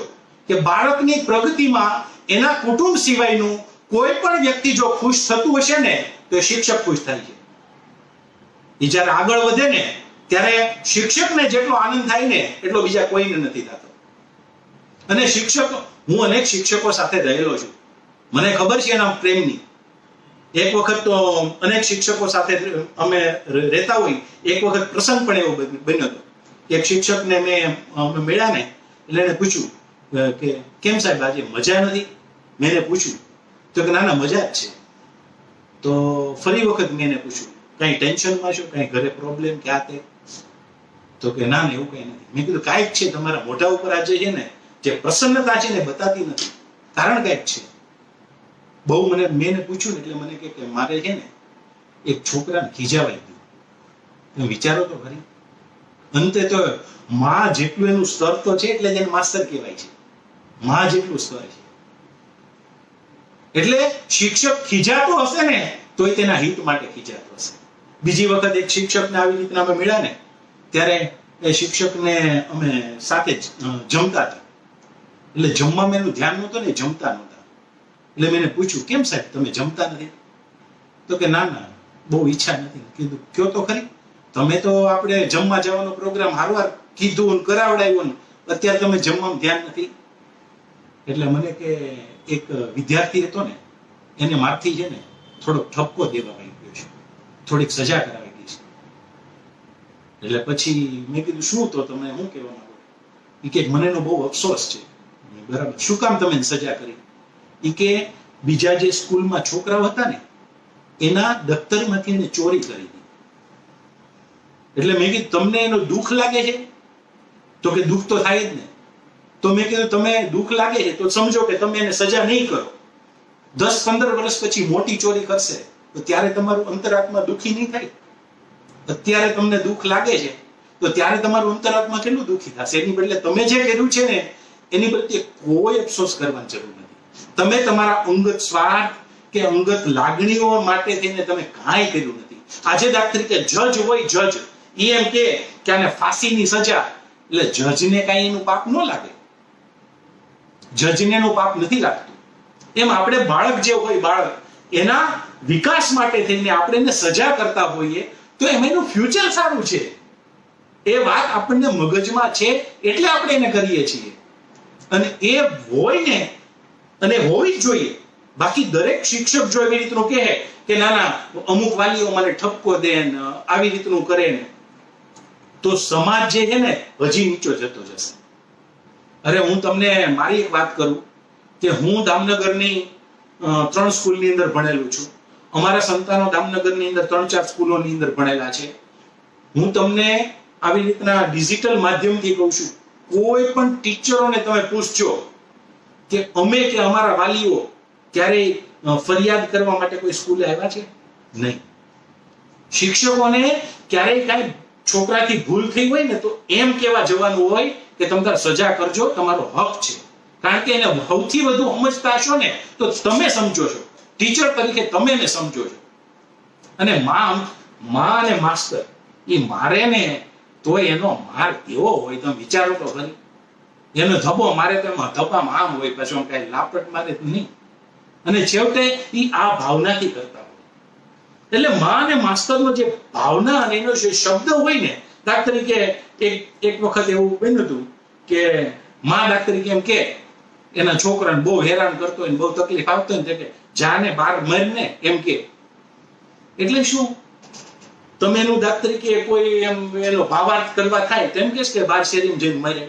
કે બાળકની પ્રગતિમાં એના કુટુંબ સિવાયનું કોઈ પણ વ્યક્તિ જો ખુશ થતું હશે ને, તો એ શિક્ષક ખુશ થાય છે. એ જ્યારે આગળ વધે ને ત્યારે શિક્ષકને જેટલો આનંદ થાય ને એટલો બીજા કોઈને નથી થતો. અને હું અનેક શિક્ષકો સાથે રહેલો છું, મને ખબર છે એના પ્રેમની. એક વખત તો અનેક શિક્ષકો સાથે અમે રહેતા હોય, એક વખત પ્રસંગ પણ એવો બન્યો હતો. એક શિક્ષકને અમે મળ્યા ને, એટલે એને પૂછ્યું કે કેમ સાહેબ આજે મજા નથી? મેં એને પૂછ્યું તો કે ના મજા જ છે. તો ફરી વખત મેં એને પૂછ્યું કઈ ટેન્શનમાં છો, કઈ ઘરે પ્રોબ્લેમ કે આ તે? તો કે ના એવું કઈ નથી. મેં કીધું કાંઈક છે તમારા મોઢા ઉપર આજે છે ને જે પ્રસન્નતા છે ને બતાતી નથી, કારણ કાંઈક છે. બહુ મેં એને પૂછ્યું ને એટલે મને કે મારે છે ને એક છોકરાને ખીજાવાઈ ગયું. તમે વિચારો તો ખરી, અંતે તો માં જેટલું એનું સ્તર તો છે એટલે જ એને માસ્તર કહેવાય છે. માં જેટલું સ્તર છે એટલે શિક્ષક ખીજાતો હશે ને તોય તેના હિત માટે ખીજાતો હશે. બીજી વખત એક શિક્ષકને આવી રીતના અમે મળ્યા ને, ત્યારે એ શિક્ષકને અમે સાથે જમતા હતા. એટલે જમવામાં એનું ધ્યાન નહોતું ને, જમતા નહોતા. એટલે મેં એને પૂછ્યું કેમ સાહેબ તમે જમતા નથી? તો કે ના બહુ ઈચ્છા નથી. કીધું કયો તો ખરી, તમે તો આપણે જમવા જવાનો પ્રોગ્રામ હારવાર કીધું કરાવડાવ્યો ને, અત્યારે તમે જમવામાં ધ્યાન નથી. એટલે મને કે એક વિદ્યાર્થી હતો ને, એને મારથી છે ને થોડોક ઠપકો દેવામાં આવી ગયો છે, થોડીક સજા કરાવી ગઈ છે. એટલે પછી મેં કીધું શું તો તમે શું કહેવા માંગો? એ કે મને એનો બહુ અફસોસ છે. બરાબર, શું કામ તમે સજા કરી? એ કે બીજા જે સ્કૂલમાં છોકરાઓ હતા ને એના દફતરમાંથી એને ચોરી કરી હતી. એટલે મેં કીધું તમને એનો દુઃખ લાગે છે? તો કે દુઃખ તો થાય જ ને. તો મેં કીધું તમે દુઃખ લાગે છે તો સમજો કે તમે એને સજા નહીં કરો, 10-15 વર્ષ પછી મોટી ચોરી કરશે તો ત્યારે તમારું અંતરાત્મા દુઃખી નહીં થાય? અત્યારે તમને દુઃખ લાગે છે તો ત્યારે તમારું અંતરાત્મા કેટલું દુઃખી થશે? એની બદલે તમે જે કર્યું છે ને એની બદલે કોઈ અફસોસ કરવાની જરૂર નથી. તમે તમારા અંગત સ્વાર્થ કે અંગત લાગણીઓ માટે થઈને તમે કાંઈ કર્યું નથી. આજે દાખલા તરીકે જજ હોય, જજ એ એમ કે આને ફાંસીની સજા, એટલે જજને કાંઈ એનું પાપ ન લાગે, જજને એનું પાપ નથી લાગતું. એમ આપણે બાળક જે હોય, બાળક એના વિકાસ માટે થઈને આપણે એને સજા કરતા હોઈએ તો એમાં એનું ફ્યુચર સારું છે, એ વાત આપણને મગજમાં છે એટલે આપણે એને કરીએ છીએ. અને એ હોય ને, અને હોવી જ જોઈએ. બાકી દરેક શિક્ષક જો એવી રીતનું કહે કે ના અમુક વાલીઓ મને ઠપકો દે ને આવી રીતનું કરે ને, તો સમાજ જે છે ને હજી નીચો જતો જશે. અરે હું તમને મારી એક વાત કરું કે હું દામનગરની 3 સ્કૂલની અંદર ભણેલું છું. અમારા સંતાનો દામનગરની અંદર 3-4 સ્કૂલોની અંદર ભણેલા છે. હું તમને આવી રીતના ડિજિટલ માધ્યમથી કહું છું, કોઈ પણ ટીચરોને તમે પૂછજો કે અમે કે અમારા વાલીઓ ક્યારેય ફરિયાદ કરવા માટે કોઈ સ્કૂલે આવ્યા છે? નહીં. શિક્ષકોને ક્યારેય કાંઈ છોકરાથી ભૂલ થઈ હોય ને તો એમ કહેવા જવાનું હોય કે તમે તાર સજા કરજો, તમારો હક છે. કારણ કે એને સૌથી વધુ સમજતા હશો ને તો તમે સમજો છો, ટીચર તરીકે તમે એને સમજો છો. અને માં અને માસ્ટર એ મારે ને તોય એનો માર કેવો હોય તમે વિચારો તો ખરી. એનો ધબ્બો મારે તો એમાં ધબ્બામાં આમ હોય, પછી કઈ લાપટ મારે નહીં. અને છેવટે એ આ ભાવનાથી કરતા હોય. એટલે માં અને માસ્ટરનો જે ભાવના અને એનો જે શબ્દ હોય ને, દાખલા તરીકે એક વખત એવું બન્યું હતું કે માં દાખલા તરીકે એમ કે એના છોકરાને બહુ હેરાન કરતો હોય, બહુ તકલીફ આવતો હોય કે જાને બહાર મરને એમ કે. એટલે શું તમે એનું દાખલા તરીકે કોઈ એમ એનો ભાવાર્થ કરવા થાય તેમ કે બહાર શેરીમાં જઈને મરે?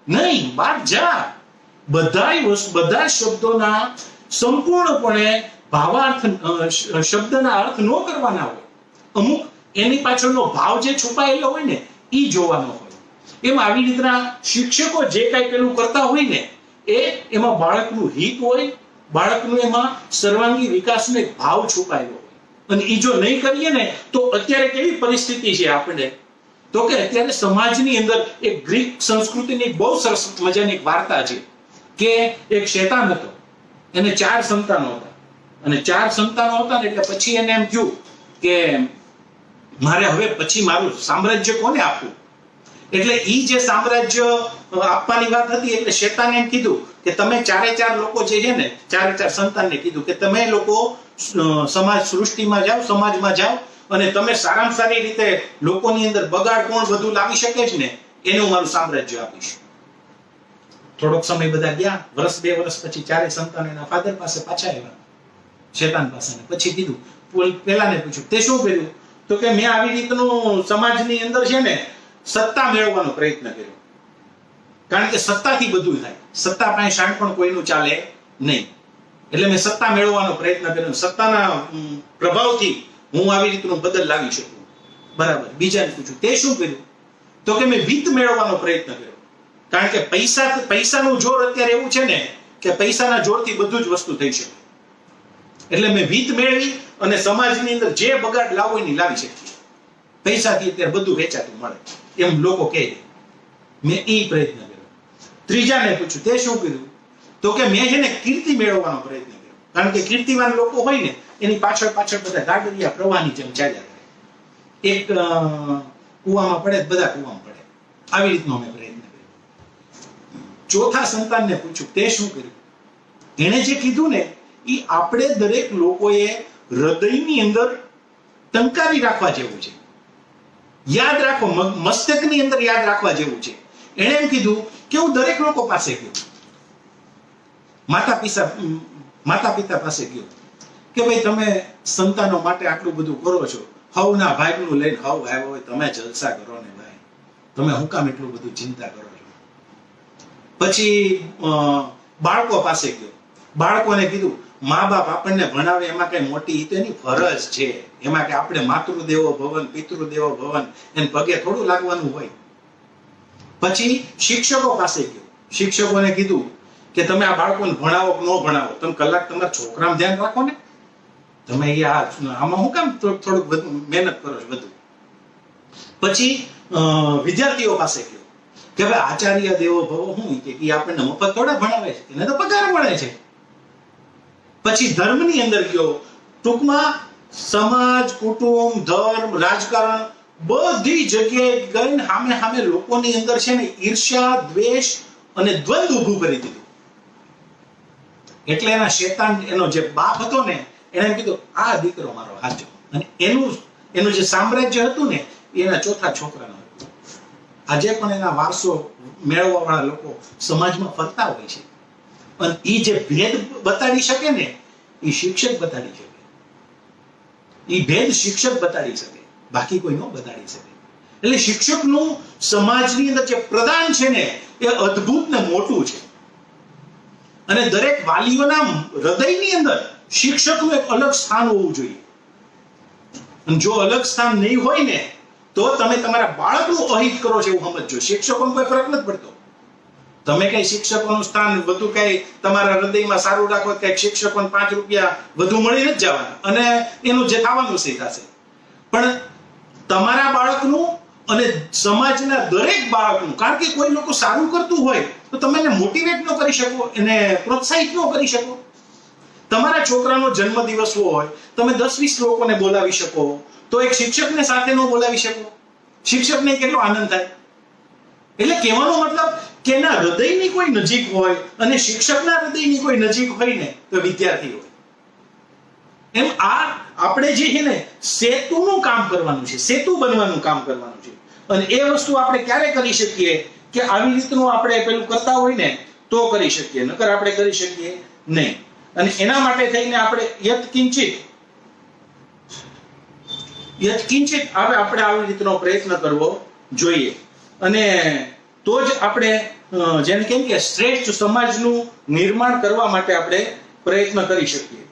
નહીં, બહાર જા. બધા શબ્દોના સંપૂર્ણપણે ભાવાર્થ શબ્દના અર્થ ન કરવાના હોય. અમુક એની પાછળનો ભાવ જે છુપાયેલો હોય ને એ જોવાનો હોય. એમ આવી રીતના શિક્ષકો જે કાંઈ પેલું કરતા હોય ને એમાં બાળકનું હિત હોય, બાળકનું એમાં સર્વાંગી વિકાસનો એક ભાવ છુપાયેલો હોય. અને એ જો નહીં કરીએ ને તો અત્યારે કેવી પરિસ્થિતિ છે આપણે, તો કે અત્યારે સમાજની અંદર એક ગ્રીક સંસ્કૃતિની બહુ સરસ મજાની એક વાર્તા છે કે એક શેતાન હતો, એને 4 સંતાનો હતા. અને 4 સંતાનો હતા ને એટલે પછી એને એમ થયું કે મારે હવે પછી મારું સામ્રાજ્ય કોને આપવું. એટલે ઈ જે સામ્રાજ્ય આપવાની વાત હતી એટલે શેતાને એમ કીધું કે તમે 4 લોકો જે છે ને 4 સંતાનને કીધું કે તમે લોકો સમાજ સૃષ્ટિમાં જાઓ, સમાજમાં જાઓ અને તમે સારામાં સારી રીતે લોકોની અંદર બગાડ કોણ વધુ લાવી શકે છે ને એનું મારું સામ્રાજ્ય આપીશ. થોડોક સમય બધા ગયા, 1-2 વર્ષ પછી 4 સંતાન એના ફાધર પાસે પાછા આવ્યા, શેતાન પાસે. પછી કીધું, પેલાને પૂછ્યું તે શું કર્યું? તો કે મેં આવી રીતનું સમાજની અંદર છે ને સત્તા મેળવવાનો પ્રયત્ન કર્યો. કારણ કે સત્તાથી બધું થાય, સત્તા પાસે શાણ પણ કોઈનું ચાલે નહીં. એટલે મેં સત્તા મેળવવાનો પ્રયત્ન કર્યો, સત્તાના પ્રભાવથી હું આવી રીતનું બદલ લાવી શકું. બરાબર. બીજાને પૂછ્યું તે શું કર્યું? તો કે મેં વિત્ત મેળવવાનો પ્રયત્ન કર્યો. કારણ કે પૈસાનું જોર અત્યારે એવું છે ને કે પૈસાના જોરથી બધું જ વસ્તુ થઈ શકે. એટલે મેં વિત્ત મેળવી અને સમાજની અંદર જે બગાડ લાવવો એની લાવી શકીએ. પૈસાથી અત્યારે બધું વેચાતું મળે એમ લોકો કહે. મેં એ પ્રયત્ન કર્યો. ત્રીજાને પૂછ્યું તે શું કર્યું? તો કે મેં છે ને કીર્તિ મેળવવાનો પ્રયત્ન કર્યો. કારણ કે કીર્તિવાન લોકો હોય ને એની પાછળ બધા ગાડરિયા પ્રવાહની જેમ ચાલ્યા કરે. એક કુવામાં પડે બધા કુવામાં પડે. આવી રીતનો મેં પ્રયત્ન કર્યો. ચોથા સંતાનને પૂછ્યું તે શું કર્યું? એણે જે કીધું ને એ આપણે દરેક લોકોએ હૃદયની અંદર ટંકારી રાખવા જેવું છે, યાદ રાખો, મસ્તકની અંદર યાદ રાખવા જેવું છે. એણે એમ કીધું કે હું દરેક લોકો પાસે ગયો, માતા પિતા પાસે ગયો કે ભાઈ તમે સંતાનો માટે આટલું બધું કરો છો, હવના ભાગનું લઈને હવ આવ્યો હોય, તમે જલસા કરો ને ભાઈ, તમે હું કામ એટલું બધું ચિંતા કરો છો. પછી બાળકો પાસે ગયો, બાળકોને કીધું મા બાપ આપણને ભણાવે એમાં કઈ મોટી તેની ફરજ છે, એમાં કે આપણે માતૃદેવો ભવન પિતૃદેવો ભવન એને પગે થોડું લાગવાનું હોય. પછી શિક્ષકો પાસે ગયો, શિક્ષકોને કીધું કે તમે આ બાળકોને ભણાવો કે ન ભણાવો, તમે કલાક તમારા છોકરામાં ધ્યાન રાખો ને, તમે આમાં હું કામ થોડુંક વધુ મહેનત કરો છો બધું. પછી વિદ્યાર્થીઓ પાસે ગયો કે ભાઈ આચાર્ય દેવો ભવો હું કે આપણને મફત થોડા ભણાવે છે, એને તો પગાર મળે છે. પછી ધર્મની અંદર ગયો, ટૂંકમાં સમાજ, કુટુંબ, ધર્મ, રાજકારણ બધી જગ્યાએ ગઈને સામે લોકોની અંદર છે ને ઈર્ષ્યા, દ્વેષ અને દ્વંદ ઊભું કરી દીધું. એટલે એના શેતાન એનો જે બાપ હતો ને એને એમ કીધું આ દીકરો મારો હાચો. અને એનું જે સામ્રાજ્ય હતું ને એના ચોથા છોકરાનો હતું. આજે પણ એના વારસો મેળવવા વાળા લોકો સમાજમાં ફરતા હોય છે. અને એ જે ભેદ બતાડી શકે ને એ શિક્ષક બતાડી શકે. એ ભેદ શિક્ષક બતાડી શકે, બાકી કોઈ ન બતાડી શકે. એટલે શિક્ષકનું સમાજની અંદર જે પ્રદાન છે ને એ અદ્ભુત ને મોટું છે. અને દરેક વાલીઓના હૃદયની અંદર શિક્ષકનું એક અલગ સ્થાન હોવું જોઈએ. અને જો અલગ સ્થાન નહીં હોય ને તો તમે તમારા બાળકનું અહિત કરો છો એવું સમજજો. શિક્ષકોને કોઈ ફરક નથી પડતો. તમે કઈ શિક્ષકોનું સ્થાન વધુ કઈ તમારા હૃદયમાં સારું રાખો, કઈ શિક્ષકોને 5 રૂપિયા વધુ મળી નથી જવાના અને એનું જે થવાનું છે થશે. પણ તમારા બાળકનું અને સમાજના દરેક બાળકનું, કારણ કે કોઈ લોકો સારું કરતું હોય તો તમે એને મોટિવેટ ન કરી શકો, એને પ્રોત્સાહિત ન કરી શકો. તમારા છોકરાનો જન્મદિવસ હોય, તમે 10-20 લોકોને બોલાવી શકો, તો એક શિક્ષકને સાથે ન બોલાવી શકો? શિક્ષકને કેટલો આનંદ થાય. એટલે કહેવાનો મતલબ કે એના હૃદયની કોઈ નજીક હોય અને શિક્ષકના હૃદયની કોઈ નજીક હોય ને તો વિદ્યાર્થી હોય. એમ આ આપણે જે છે ને સેતુનું કામ કરવાનું છે, સેતુ બનવાનું કામ કરવાનું છે. અને એ વસ્તુ આપણે ક્યારે કરી શકીએ કે આવી રીતનું આપણે પેલું કરતા હોય ને તો કરી શકીએ, નકર આપણે કરી શકીએ નહીં. અને એના માટે થઈને આપણે યત્કિંચિત હવે આપણે આવી રીતનો પ્રયત્ન કરવો જોઈએ. અને તો જ આપણે જેને કેમ કે શ્રેષ્ઠ સમાજનું નિર્માણ કરવા માટે આપણે પ્રયત્ન કરી શકીએ.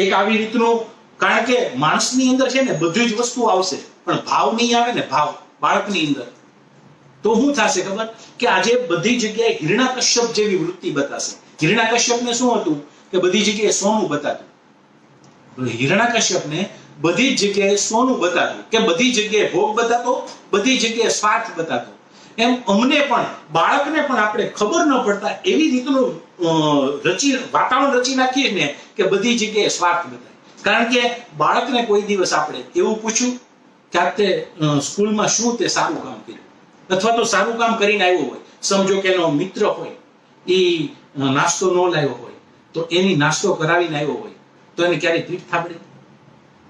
એક આવી રીતનું, કારણ કે માણસની અંદર છે ને બધી જ વસ્તુ આવશે પણ ભાવ નહીં આવે ને, ભાવ બાળકની અંદર, તો શું થશે ખબર? કે આજે બધી જગ્યાએ હિરણ્યકશ્યપ જેવી વૃત્તિ બતાશે. હિરણ્યકશ્યપને શું હતું કે બધી જગ્યાએ સોનું બતાતું. હિરણ્યકશ્યપને બધી જ જગ્યાએ સોનું બતાતું, કે બધી જગ્યાએ ભોગ બતાતો, બધી જગ્યાએ સ્વાર્થ બતાતો. એમ અમને પણ, બાળકને પણ આપણે ખબર ન પડતા એવી રીતનું વાતાવરણ રચી નાખીએ ને કે બધી જગ્યાએ સ્વાર્થ બતાય. કારણ કે બાળકને કોઈ દિવસ આપણે એવું પૂછ્યું કે આ સ્કૂલમાં શું તે સારું કામ કર્યું, અથવા તો સારું કામ કરીને આવ્યો હોય, સમજો કે એનો મિત્ર હોય, એ નાસ્તો ન લાવ્યો હોય તો એની નાસ્તો કરાવીને આવ્યો હોય તો એને ક્યારેય પીઠ થાપડી?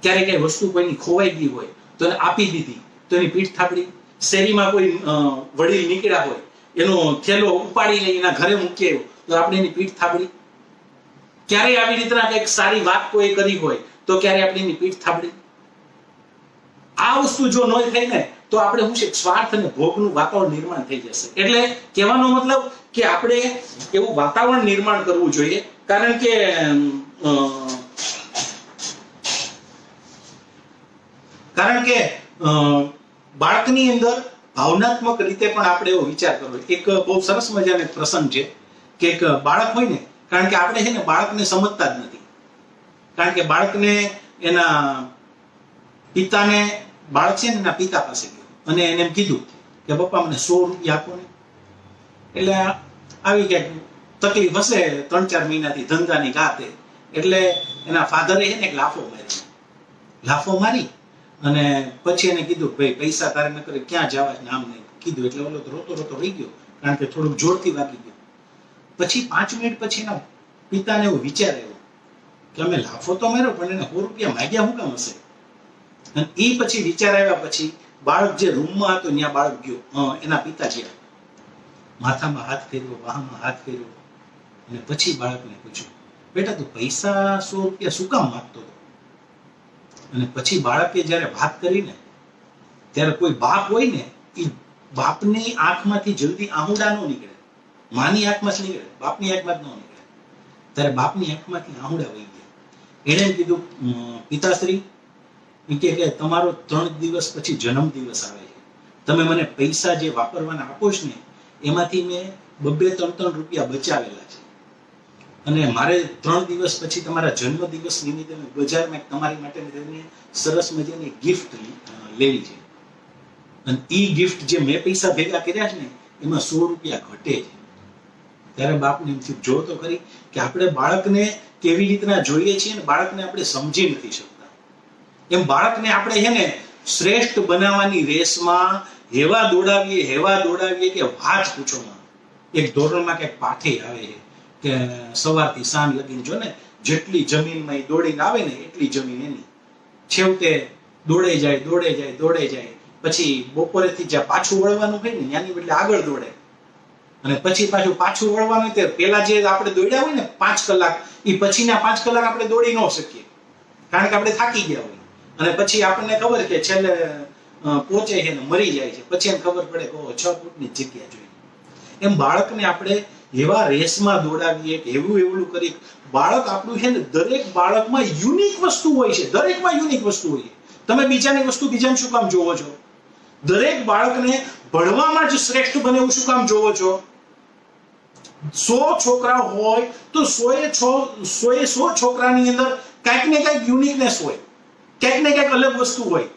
ક્યારે કઈ વસ્તુ કોઈની ખોવાઈ ગઈ હોય તો એને આપી દીધી તો એની પીઠ થાપડી? શેરીમાં કોઈ વડીલ નીકળ્યા હોય, એનો થેલો ઉપાડીને એના ઘરે મૂકી આવ્યો તો આપણે એની પીઠ થાપડી? ક્યારે આવી રીતના કઈક સારી વાત કોઈ કરી હોય તો ક્યારે આપણે એની પીઠ થાપડી? આ વસ્તુ જો ન થાય ને તો આપણે શું છે, સ્વાર્થ અને ભોગનું વાતાવરણ નિર્માણ થઈ જશે. એટલે કહેવાનો મતલબ કે આપણે એવું વાતાવરણ નિર્માણ કરવું જોઈએ. કારણ કે બાળકની અંદર ભાવનાત્મક રીતે પણ આપણે એવો વિચાર કરવો. એક બહુ સરસ મજાનો પ્રસંગ છે કે એક બાળક હોય ને, કારણ કે આપણે છે ને બાળકને સમજતા જ નથી. કારણ કે બાળકને એના પિતાને, બાળક છે ને એના પિતા પાસે ગયો અને એને એમ કીધું કે પપ્પા મને 100 રૂપિયા આપો ને. એટલે આવી ક્યાંક તકલીફ હશે 3-4 મહિનાથી ધંધાની ગાતે, એટલે એના ફાધરે છે ને એક લાફો મારી અને પછી એને કીધું ભાઈ પૈસા તારે ન કરે, ક્યાં જવા નામ નહીં કીધું. એટલે ઓલો રોતો રોતો રહી ગયો, કારણ કે થોડુંક જોરથી વાગી ગયો. પછી 5 મિનિટ પછી એના પિતાને એવો વિચાર આવ્યો કે અમે લાફો તો માર્યો પણ એને 100 રૂપિયા માંગ્યા શું કામ હશે? અને એ પછી વિચાર આવ્યા પછી બાળક જે રૂમમાં હતો ત્યાં બાળક ગયો, એના પિતા ગયા, માથામાં હાથ ફેરવ્યો, બાહામાં હાથ ફેરવ્યો અને પછી બાળકને પૂછ્યું, બેટા તું પૈસા 100 રૂપિયા શું કામ માંગતો હતો? અને પછી બાળકે જ્યારે વાત કરી ને ત્યારે કોઈ બાપ હોય ને એ બાપની આંખમાંથી જલ્દી આહુડા ન નીકળે, માની આંખમાંથી નીકળે, બાપની આંખમાં જ ન નીકળે. ત્યારે બાપની આંખમાંથી આહુડા વહી ગયા. એણે કીધું, પિતાશ્રી કે તમારો 3 દિવસ પછી જન્મદિવસ આવે છે, તમે મને પૈસા જે વાપરવાના આપો છો ને એમાંથી મેં 2-3 રૂપિયા બચાવેલા છે અને મારે 3 દિવસ પછી તમારા જન્મદિવસ નિમિત્તે બજારમાં તમારી માટે સરસ મજાની ગિફ્ટ લેવી છે. અને એ ગિફ્ટ જે મેં પૈસા ભેગા કર્યા છે ને એમાં 100 રૂપિયા ઘટે છે. ત્યારે બાપને એમ થયું, જો તો ખરી કે આપણે બાળકને કેવી રીતના જોઈએ છીએ ને બાળકને આપણે સમજી નથી શકતા. એમ બાળકને આપણે છે ને શ્રેષ્ઠ બનાવવાની રેસમાં હેવા દોડાવીએ કે વાત પૂછોમાં. એક ધોરણમાં કંઈક પાઠે આવે છે કે સવારથી સાંજ લગીને જો ને જેટલી જમીનમાં એ દોડીને આવે ને એટલી જમીન એની. છેવટે દોડે જાય પછી બપોરેથી જ્યાં પાછું વળવાનું હોય ને ત્યાંની બદલે આગળ દોડે અને પછી પાછું વળવાનું તે પેલા જે આપણે દોડ્યા હોય ને 5 કલાક એ પછીના 5 કલાક આપણે દોડી ન શકીએ, કારણ કે આપણે થાકી ગયા હોય. અને પછી આપણને ખબર કે છેલ્લે પહોંચે છે ને મરી જાય છે, પછી એમ ખબર પડે કે 6 ફૂટની જગ્યા જોઈએ. એમ બાળકને આપણે એવા રેસમાં દોડાવીએ કે એવું કરી. બાળક આપણું છે ને દરેક બાળકમાં યુનિક વસ્તુ હોય છે, દરેકમાં યુનિક વસ્તુ હોય છે. તમે બીજાની વસ્તુ બીજાને શું કામ જોવો છો? દરેક બાળકને ભણવામાં જ શ્રેષ્ઠ બને એવું શું કામ જોવો છો? 100 છોકરા હોય તો 100 છોકરાની અંદર કાંઈક ને કાંઈક યુનિકનેસ હોય, ક્યાંક ને ક્યાંક અલગ વસ્તુ હોય,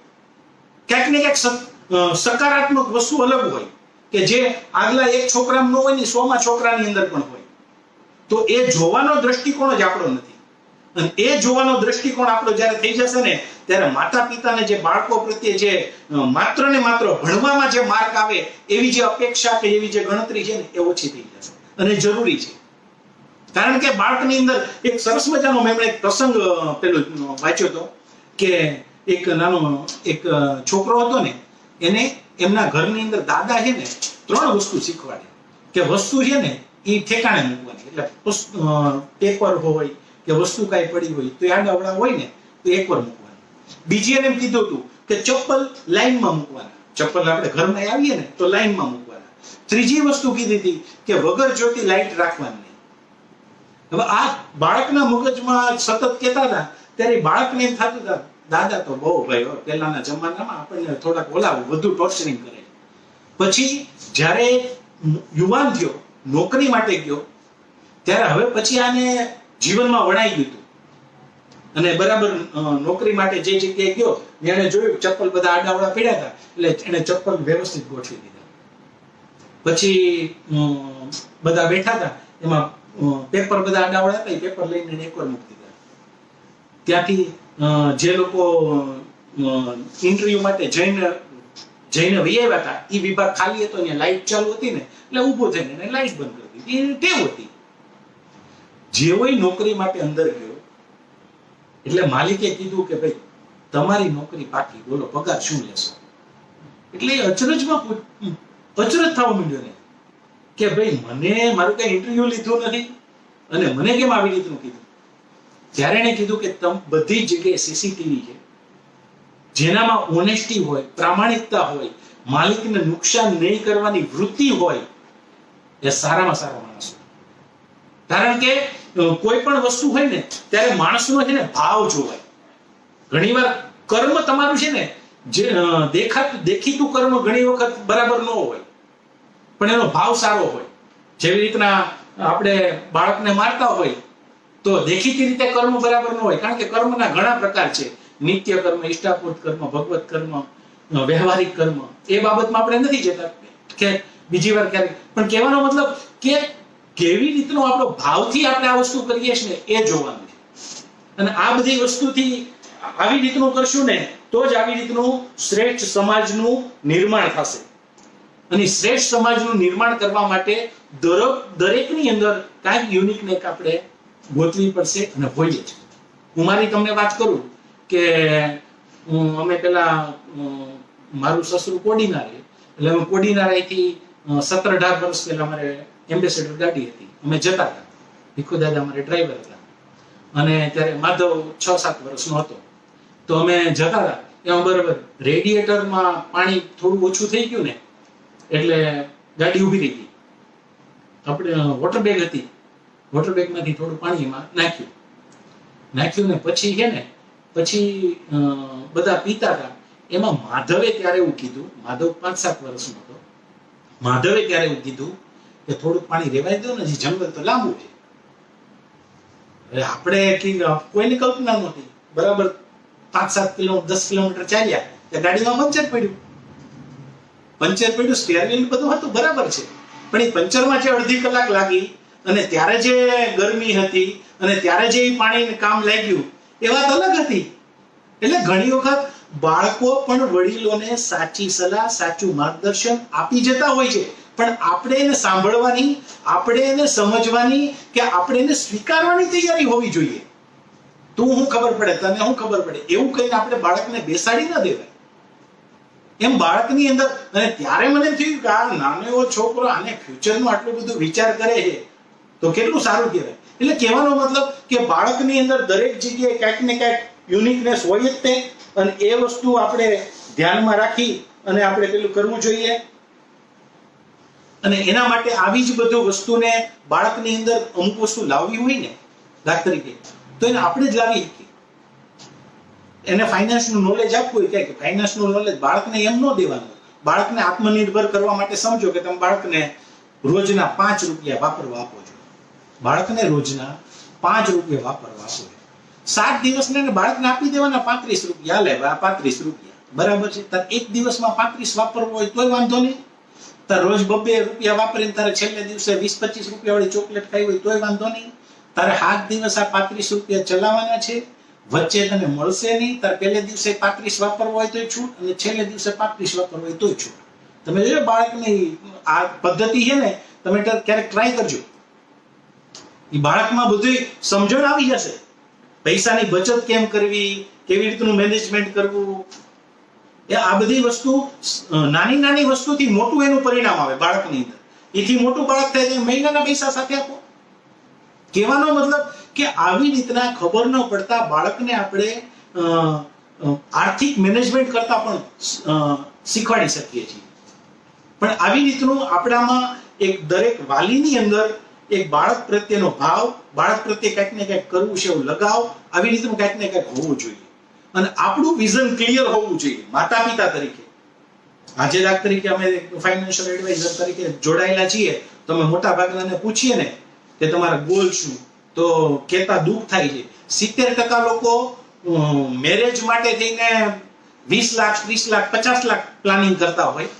ક્યાંક ને ક્યાંક સકારાત્મક વસ્તુ અલગ હોય કે જે આગલા એક છોકરામાં ન હોય ને 100માં છોકરાની અંદર પણ હોય. તો એ જોવાનો દ્રષ્ટિકોણ જ આપણો નથી. અને એ જોવાનો દ્રષ્ટિકોણ આપણો જ્યારે થઈ જશે ને ત્યારે માતા પિતાને જે બાળકો પ્રત્યે જે માત્ર ને માત્ર ભણવામાં જે માર્ક આવે એવી જે અપેક્ષા કે એવી જે ગણતરી છે ને એ ઓછી થઈ જશે. અને જરૂરી છે, કારણ કે બાળકની અંદર એક સરસ મજાનો મેં એક પ્રસંગ પેલો વાંચ્યો હતો કે એક નાનો એક છોકરો હતો ને, એને એમના ઘરની અંદર દાદા છે ને 3 વસ્તુ શીખવાડે કે વસ્તુ છે ને એ ઠેકાણે મૂકવાની. એટલે પેપર હોય કે વસ્તુ કાંઈ પડી હોય તો આડાવડા હોય ને તો એકવાર મૂકવાની. બીજી એને એમ કીધું હતું કે ચપ્પલ લાઈનમાં મૂકવાના. ચપ્પલ આપણે ઘરમાં આવીએ ને તો લાઈનમાં મૂકવાના. ત્રીજી વસ્તુ કીધી હતી કે વગર જોતી લાઈટ રાખવાની નહીં. હવે આ બાળકના મગજમાં સતત કહેતા હતા ત્યારે બાળકને એમ થતું હતું દાદા તો બહુ ભાઈ પહેલાના જમાનામાં આપણને થોડાક વધુ ટોર્ચરિંગ કરે. પછી જ્યારે યુવાન થયો, નોકરી માટે ગયો, ત્યારે હવે પછી આને જીવનમાં વણાઈ ગયું હતું અને બરાબર નોકરી માટે જે જગ્યાએ ગયો એને જોયું ચપ્પલ બધા આડાવડા પડ્યા હતા એટલે એને ચપ્પલ વ્યવસ્થિત ગોઠવી દીધા. પછી બધા બેઠા હતા એમાં પેપર બધા આડાવડા હતા, એ પેપર લઈને એકવાર મૂકી દીધા. ત્યાંથી જે લોકો ઇન્ટરવ્યુ માટે જઈને વૈયા હતા એ વિભાગ ખાલી હતો, અહીંયા લાઈટ ચાલુ હતી ને એટલે ઊભો થઈને એને લાઈટ બંધ કરી દીધી. એ ટેવ હતી. જેવો નોકરી માટે અંદર ગયો એટલે માલિકે કીધું કે ભાઈ તમારી નોકરી પાકી, બોલો પગાર શું લેશો? એટલે અચરજમાં અચરજ થવા માંડ્યો ને કે ભાઈ મને મારું કઈ ઇન્ટરવ્યુ લીધું નથી અને મને કેમ આવી રીતનું કીધું. ત્યારે એને કીધું કે બધી જગ્યાએ સીસીટીવી છે, જેનામાં ઓનેસ્ટી હોય, પ્રામાણિકતા હોય, માલિકને નુકસાન નહીં કરવાની વૃત્તિ હોય, એ સારામાં સારા માણસ. કારણ કે કોઈ પણ વસ્તુ હોય ને ત્યારે માણસનો છે ને ભાવ જોવાય. ઘણીવાર કર્મ તમારું છે ને જે દેખીતું કર્મ ઘણી વખત બરાબર ન હોય પણ એનો ભાવ સારો હોય. જેવી રીતના આપણે બાળકને મારતા હોય તો દેખીતી રીતે કર્મ બરાબર ન હોય, કારણ કે કર્મના ઘણા પ્રકાર છે. નિત્ય કર્મ, ઇષ્ટાપૂર્ત કર્મ, ભગવત કર્મ, વ્યવહારિક કર્મ. એ બાબતમાં આપણે નથી જતા કે બીજી વાર ક્યારેક, પણ કહેવાનો મતલબ કે કેવી રીતનો આપણો ભાવથી આપણે આ વસ્તુ કરીએ છીએ એ જોવાનું છે. અને આ બધી વસ્તુથી આવી રીતનું કરશું ને તો જ આવી રીતનું શ્રેષ્ઠ સમાજનું નિર્માણ થશે. અને શ્રેષ્ઠ સમાજનું નિર્માણ કરવા માટે દરેકની અંદર કાંઈક યુનિકને આપણે ગોતવી પડશે અને હોઈએ છે. હું મારી તમને વાત કરું કે અમે પેલા મારું સસરું કોડીનાર, એટલે અમે કોડીનાર અહીંથી 17-18 વર્ષ પહેલા અમારે એમ્બેસેડર ગાડી હતી, અમે જતા હતા. ભીખુ દાદા અમારે ડ્રાઈવર હતા અને ત્યારે માધવ 6-7 વર્ષનો હતો. તો અમે જતા હતા એમાં બરાબર રેડિએટરમાં પાણી થોડું ઓછું થઈ ગયું ને એટલે ગાડી ઊભી રહી ગઈ. આપણે વોટર બેગ હતી, વોટર બેગમાંથી થોડું પાણી એમાં નાખ્યું ને પછી છે ને પછી બધા પીતા હતા. એમાં માધવે ત્યારે એવું કીધું, માધવ 5-7 વર્ષનો હતો, માધવે ત્યારે એવું કીધું કે થોડુંક પાણી રેવાય દો ને, જંગલ તો લાંબુ છે. આપણે કોઈની કલ્પના નહોતી. બરાબર 5-7 કિલોમીટર 10 કિલોમીટર ચાલ્યા ત્યાં ગાડીમાં પંચર પડ્યું, સ્ટીયરિંગ બધું હતું બરાબર છે, પણ એ પંચરમાં જે અડધી કલાક લાગી અને ત્યારે જે ગરમી હતી અને ત્યારે જે પાણી કામ લાગ્યું એ વાત અલગ હતી. એટલે ઘણી વખત બાળકો પણ વડીલોને સાચી સલાહ, સાચું માર્ગદર્શન આપી જતા હોય છે, પણ આપણે એને સાંભળવાની, આપણે એને સમજવાની કે આપણે એને સ્વીકારવાની તૈયારી હોવી જોઈએ. તું હું ખબર પડે, તને હું ખબર પડે એવું કહીને આપણે બાળકને બેસાડી ન દેવાય. એમ બાળકની અંદર, અને ત્યારે મને થયું કે આ નાનો એવો છોકરો આને ફ્યુચરનું આટલું બધું વિચાર કરે છે તો કેટલું સારું કહેવાય. એટલે કહેવાનો મતલબ કે બાળકની અંદર દરેક જગ્યાએ ક્યાંક ને ક્યાંક યુનિકનેસ હોય જ તે, અને એ વસ્તુ આપણે ધ્યાનમાં રાખી અને આપણે પેલું કરવું જોઈએ. અને એના માટે આવી જ બધું વસ્તુને બાળકની અંદર અમુક વસ્તુ લાવવી હોય ને, દાખલા તરીકે તો એને આપણે જ લાવી શકીએ. એને ફાઇનાન્સનું નોલેજ આપવું હોય કે ફાઇનાન્સનું નોલેજ બાળકને એમ ન દેવાનું. બાળકને આત્મનિર્ભર કરવા માટે સમજો કે તમે બાળકને રોજના 5 રૂપિયા વાપરવા આપો છો. બાળકને રોજના 5 રૂપિયા વાપરવા આપો છો. 7 દિવસને બાળકને આપી દેવાના 35 રૂપિયા. લે 35 રૂપિયા બરાબર છે. તાર એક દિવસમાં 35 વાપરવો હોય તોય વાંધો નહીં. તાર રોજ 2 રૂપિયા વાપરીને તારે છેલ્લે દિવસે 20-25 રૂપિયા વાળી ચોકલેટ ખાઈ હોય તોય વાંધો નહીં. તારે 7 દિવસ આ 35 રૂપિયા ચલાવવાના છે. વચ્ચે તને મળશે નહીં. તાર પહેલે દિવસે 35 વાપરવો હોય તોય છૂટ, અને છેલ્લે દિવસે 35 વાપરવો હોય તોય છૂટ. તમે જોજો બાળકની આ પદ્ધતિ છે ને, તમે ક્યારેક ટ્રાય કરજો. એ બાળકમાં બધી સમજણ આવી જશે. પૈસાની બચત કેમ કરવી, કેવી રીતનું મેનેજમેન્ટ કરવું, એ આ બધી વસ્તુ નાની નાની વસ્તુથી મોટું એનું પરિણામ આવે બાળકની અંદર. એથી મોટું બાળક થાય તો મહિનાના પૈસા સાથે આપો. કહેવાનો મતલબ કે આવી રીતના ખબર ન પડતા બાળકને આપણે આર્થિક મેનેજમેન્ટ કરતા પણ શીખવાડી શકીએ છીએ. પણ આવી રીતનું આપણામાં એક દરેક વાલીની અંદર એક બાળક પ્રત્યેનો ભાવ, બાળક પ્રત્યે કંઈક ને કંઈક કરવું છે એવું લગાવ, આવી રીતનું કંઈક ને કંઈક હોવું જોઈએ. અને આપણું વિઝન ક્લિયર હોવું જોઈએ માતા પિતા તરીકે. આજે દાખલા તરીકે અમે ફાઇનાન્શિયલ એડવાઇઝર તરીકે જોડાયેલા છીએ, તો અમે મોટા ભાગનાને પૂછીએ ને કે તમારા ગોલ શું, તો કહેતા દુઃખ થાય છે. 70% લોકો મેરેજ માટે થઈને 20 લાખ, 30 લાખ, 50 લાખ પ્લાનિંગ કરતા હોય,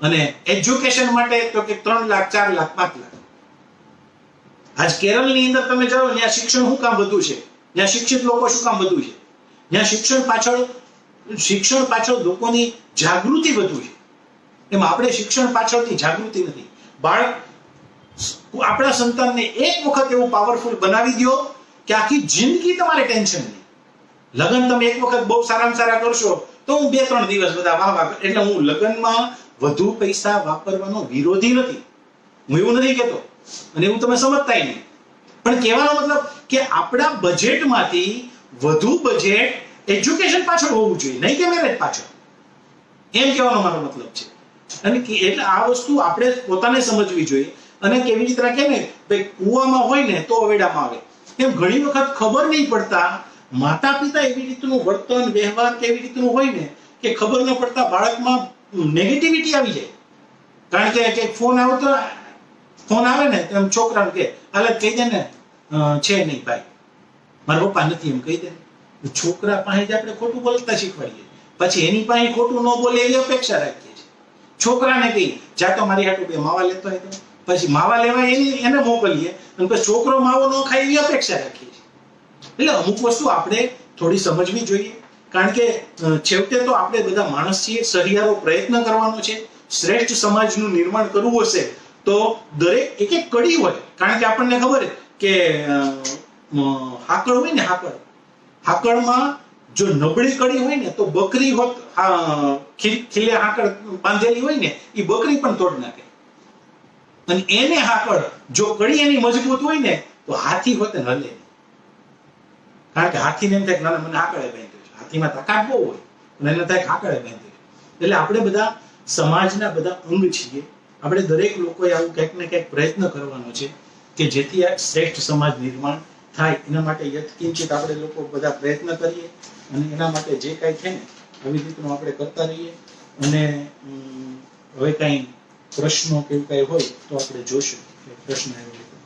અને એજ્યુકેશન માટે તો કે 3 લાખ, 4 લાખ, 5 લાખ. આજ કેરળની અંદર તમે જાઓ, ત્યાં શિક્ષણ શું કામ વધુ છે, ત્યાં શિક્ષિત લોકો શું કામ વધુ છે, ત્યાં શિક્ષણ પાછળ લોકોની જાગૃતિ વધુ છે. એમાં આપણે શિક્ષણ પાછળથી જાગૃતિ નથી. બાળક, આપણા સંતાનને એક વખત એવું પાવરફુલ બનાવી દો કે આખી જિંદગી તમારે ટેન્શન નહીં. લગ્ન તમે એક વખત બહુ સારામાં સારા કરશો તો હું 2-3 દિવસ બધા વાહ, એટલે હું લગ્નમાં વધુ પૈસા વાપરવાનો વિરોધી નથી, હું એવું નથી કહેતો, અને એવું તમે સમજતા નહીં. પણ કહેવાનો મતલબ કે આપણા બજેટમાંથી વધુ બજેટ એજ્યુકેશન પાછળ હોવું જોઈએ, નહીં કે મેરેજ પાછળ. એમ કહેવાનો મારો મતલબ છે. અને એટલે આ વસ્તુ આપણે પોતાને સમજવી જોઈએ. અને કેવી રીતે રાખે ને, ભાઈ કુવામાં હોય ને તો અવેડામાં આવે, એમ ઘણી વખત ખબર નહીં પડતા માતા પિતા એવી રીતનું વર્તન વ્યવહાર કેવી રીતનું હોય ને કે ખબર ન પડતા બાળકમાં નેગેટિવિટી આવી જાય. કારણ કે ફોન આવે ને તો એમ છોકરાને કે હાલે કહી દે ને છે નહીં ભાઈ, મારા પપ્પા નથી, એમ કહી દે. છોકરા પાસે જ આપણે ખોટું બોલતા શીખવાડીએ, પછી એની પાસે ખોટું ન બોલે એવી અપેક્ષા રાખીએ છીએ. છોકરાને કહી જા તો મારી હાટુ બે માવા લેતો હોય, તો પછી માવા લેવા એને મોકલીએ, અને પછી છોકરો માવો ન ખાય એવી અપેક્ષા રાખીએ છીએ. એટલે અમુક વસ્તુ આપણે થોડી સમજવી જોઈએ. કારણ કે છેવટે તો આપણે બધા માણસ છીએ, સહિયારો પ્રયત્ન કરવાનો છે. શ્રેષ્ઠ સમાજનું નિર્માણ કરવું હશે તો દરેક એક એક કડી હોય. કારણ કે આપણને ખબર કે હાકળ હોય ને, હાકળમાં જો નબળી કડી હોય ને તો બકરી હોત, ખીલે હાકળ બાંધેલી હોય ને એ બકરી પણ તોડ નાખે. અને એને હાકળ જો કડી એની મજબૂત હોય ને તો હાથી હોતે ન લે. કારણ કે હાથીને એમ થાય ના મને હાકળે બાંધ્યો છે, હાથીમાં તાકાત બહુ હોય અને એને થાય હાકળે બાંધ્યો છે. એટલે આપણે બધા સમાજના બધા અંગ છીએ. આપણે દરેક લોકોએ આવું કંઈક ને કંઈક પ્રયત્ન કરવાનો છે કે જેથી આ શ્રેષ્ઠ સમાજ નિર્માણ થાય. એના માટે યથકિંચિત આપણે લોકો બધા પ્રયત્ન કરીએ, અને એના માટે જે કાંઈ છે ને આવી રીતનું આપણે કરતા રહીએ. અને હવે કાંઈ પ્રશ્નો કે એવું કાંઈ હોય તો આપણે જોશું કે પ્રશ્ન એવી રીતે.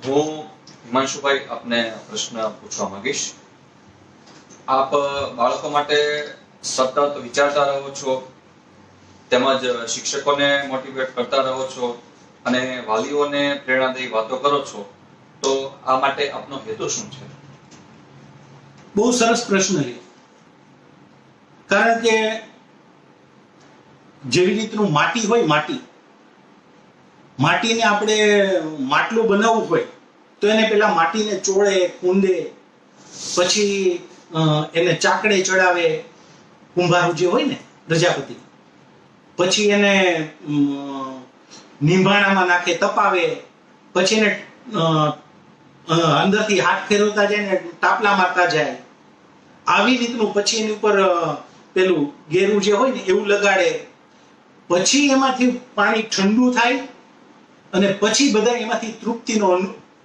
હું હિમાંશુભાઈ આપને પ્રશ્ન પૂછવા માંગીશ. આપ બાળકો માટે સતત વિચારતા રહો છો, તેમજ શિક્ષકોને મોટિવેટ કરતા રહો છો, અને વાલીઓને પ્રેરણાદાયી વાતો કરો છો, તો આ માટે આપનો હેતુ શું છે? બહુ સરસ પ્રશ્ન છે. કારણ કે જેવી રીતનું માટી હોય, માટીને આપણે માટલું બનાવવું હોય તો એને પેલા માટીને ચોળે, કૂંદે, પછી એને ચાકડે ચડાવે, કુંભાર જે હોય ને પ્રજાપતિ, પછી એને નીંભાણામાં નાખે, તપાવે, પછી એને અંદરથી હાથ ફેરવતા જાય ને તાપલા મારતા જાય. આવી રીતનું પછી એની ઉપર પેલું ગેરું જે હોય ને એવું લગાડે. પછી એમાંથી પાણી ઠંડુ થાય અને પછી બધા એમાંથી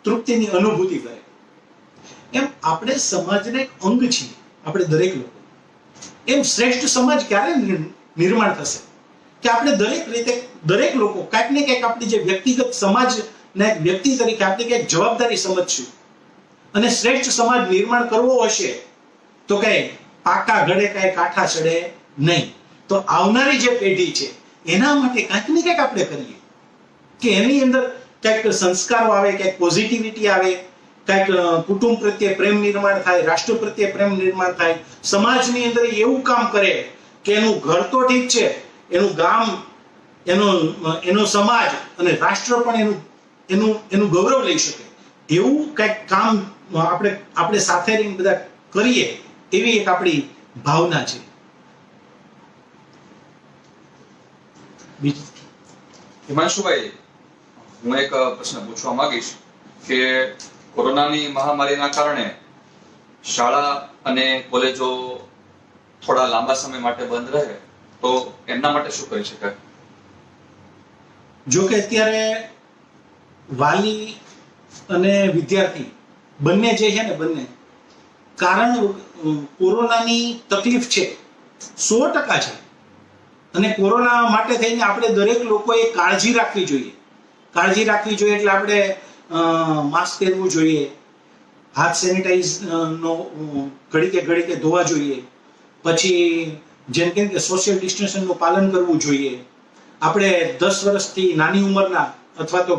તૃપ્તિની અનુભૂતિ કરે. એમ આપણે સમાજના એક અંગ છીએ, આપણે દરેક લોકો. એમ શ્રેષ્ઠ સમાજ ક્યારે નિર્માણ થશે કે આપણે દરેક રીતે દરેક લોકો કાંઈક ને કાંઈક આપણી જે વ્યક્તિગત સમાજના એક વ્યક્તિ તરીકે આપણે કંઈક જવાબદારી સમજશું અને શ્રેષ્ઠ સમાજ નિર્માણ કરવો હશે તો કઈ પાકા ઘડે કઈ કાંઠા ચડે નહીં. તો આવનારી જે પેઢી છે એના માટે કાંઈક ને કાંઈક આપણે કરીએ કે એની અંદર કંઈક સંસ્કારો આવે, કંઈક પોઝિટિવિટી આવે, કંઈક કુટુંબ પ્રત્યે પ્રેમ નિર્માણ થાય, રાષ્ટ્ર પ્રત્યે પ્રેમ નિર્માણ થાય, સમાજની અંદર એવું કામ કરે કે એનું ઘર તો ઠીક છે, એનું ગામ, એનો સમાજ અને રાષ્ટ્ર પણ એનું ગૌરવ લઈ શકે એવું કંઈક કામ આપણે સાથે રહીને બધા કરીએ એવી એક આપણી ભાવના છે. હિમાંશુભાઈ, હું એક પ્રશ્ન પૂછવા માંગીશ કે કોરોનાની મહામારીના કારણે શાળા અને કોલેજો થોડા લાંબા સમય માટે બંધ રહે તો એમના માટે શું કરી શકાય? જો કે અત્યારે વાલી અને વિદ્યાર્થી બંને જે છે ને બંને કારણ કોરોનાની તકલીફ છે 100% છે અને કોરોના માટે થઈને આપણે દરેક લોકોએ કાળજી રાખવી જોઈએ. કાળજી રાખવી જોઈએ એટલે આપણે માસ્ક પહેરવું જોઈએ, હાથ સેનિટાઈઝ નો ઘડીકે ધોવા જોઈએ, પછી જેમ કે સોશિયલ ડિસ્ટન્સિંગનું પાલન કરવું જોઈએ. આપણે 10 વર્ષથી નાની ઉંમરના અથવા તો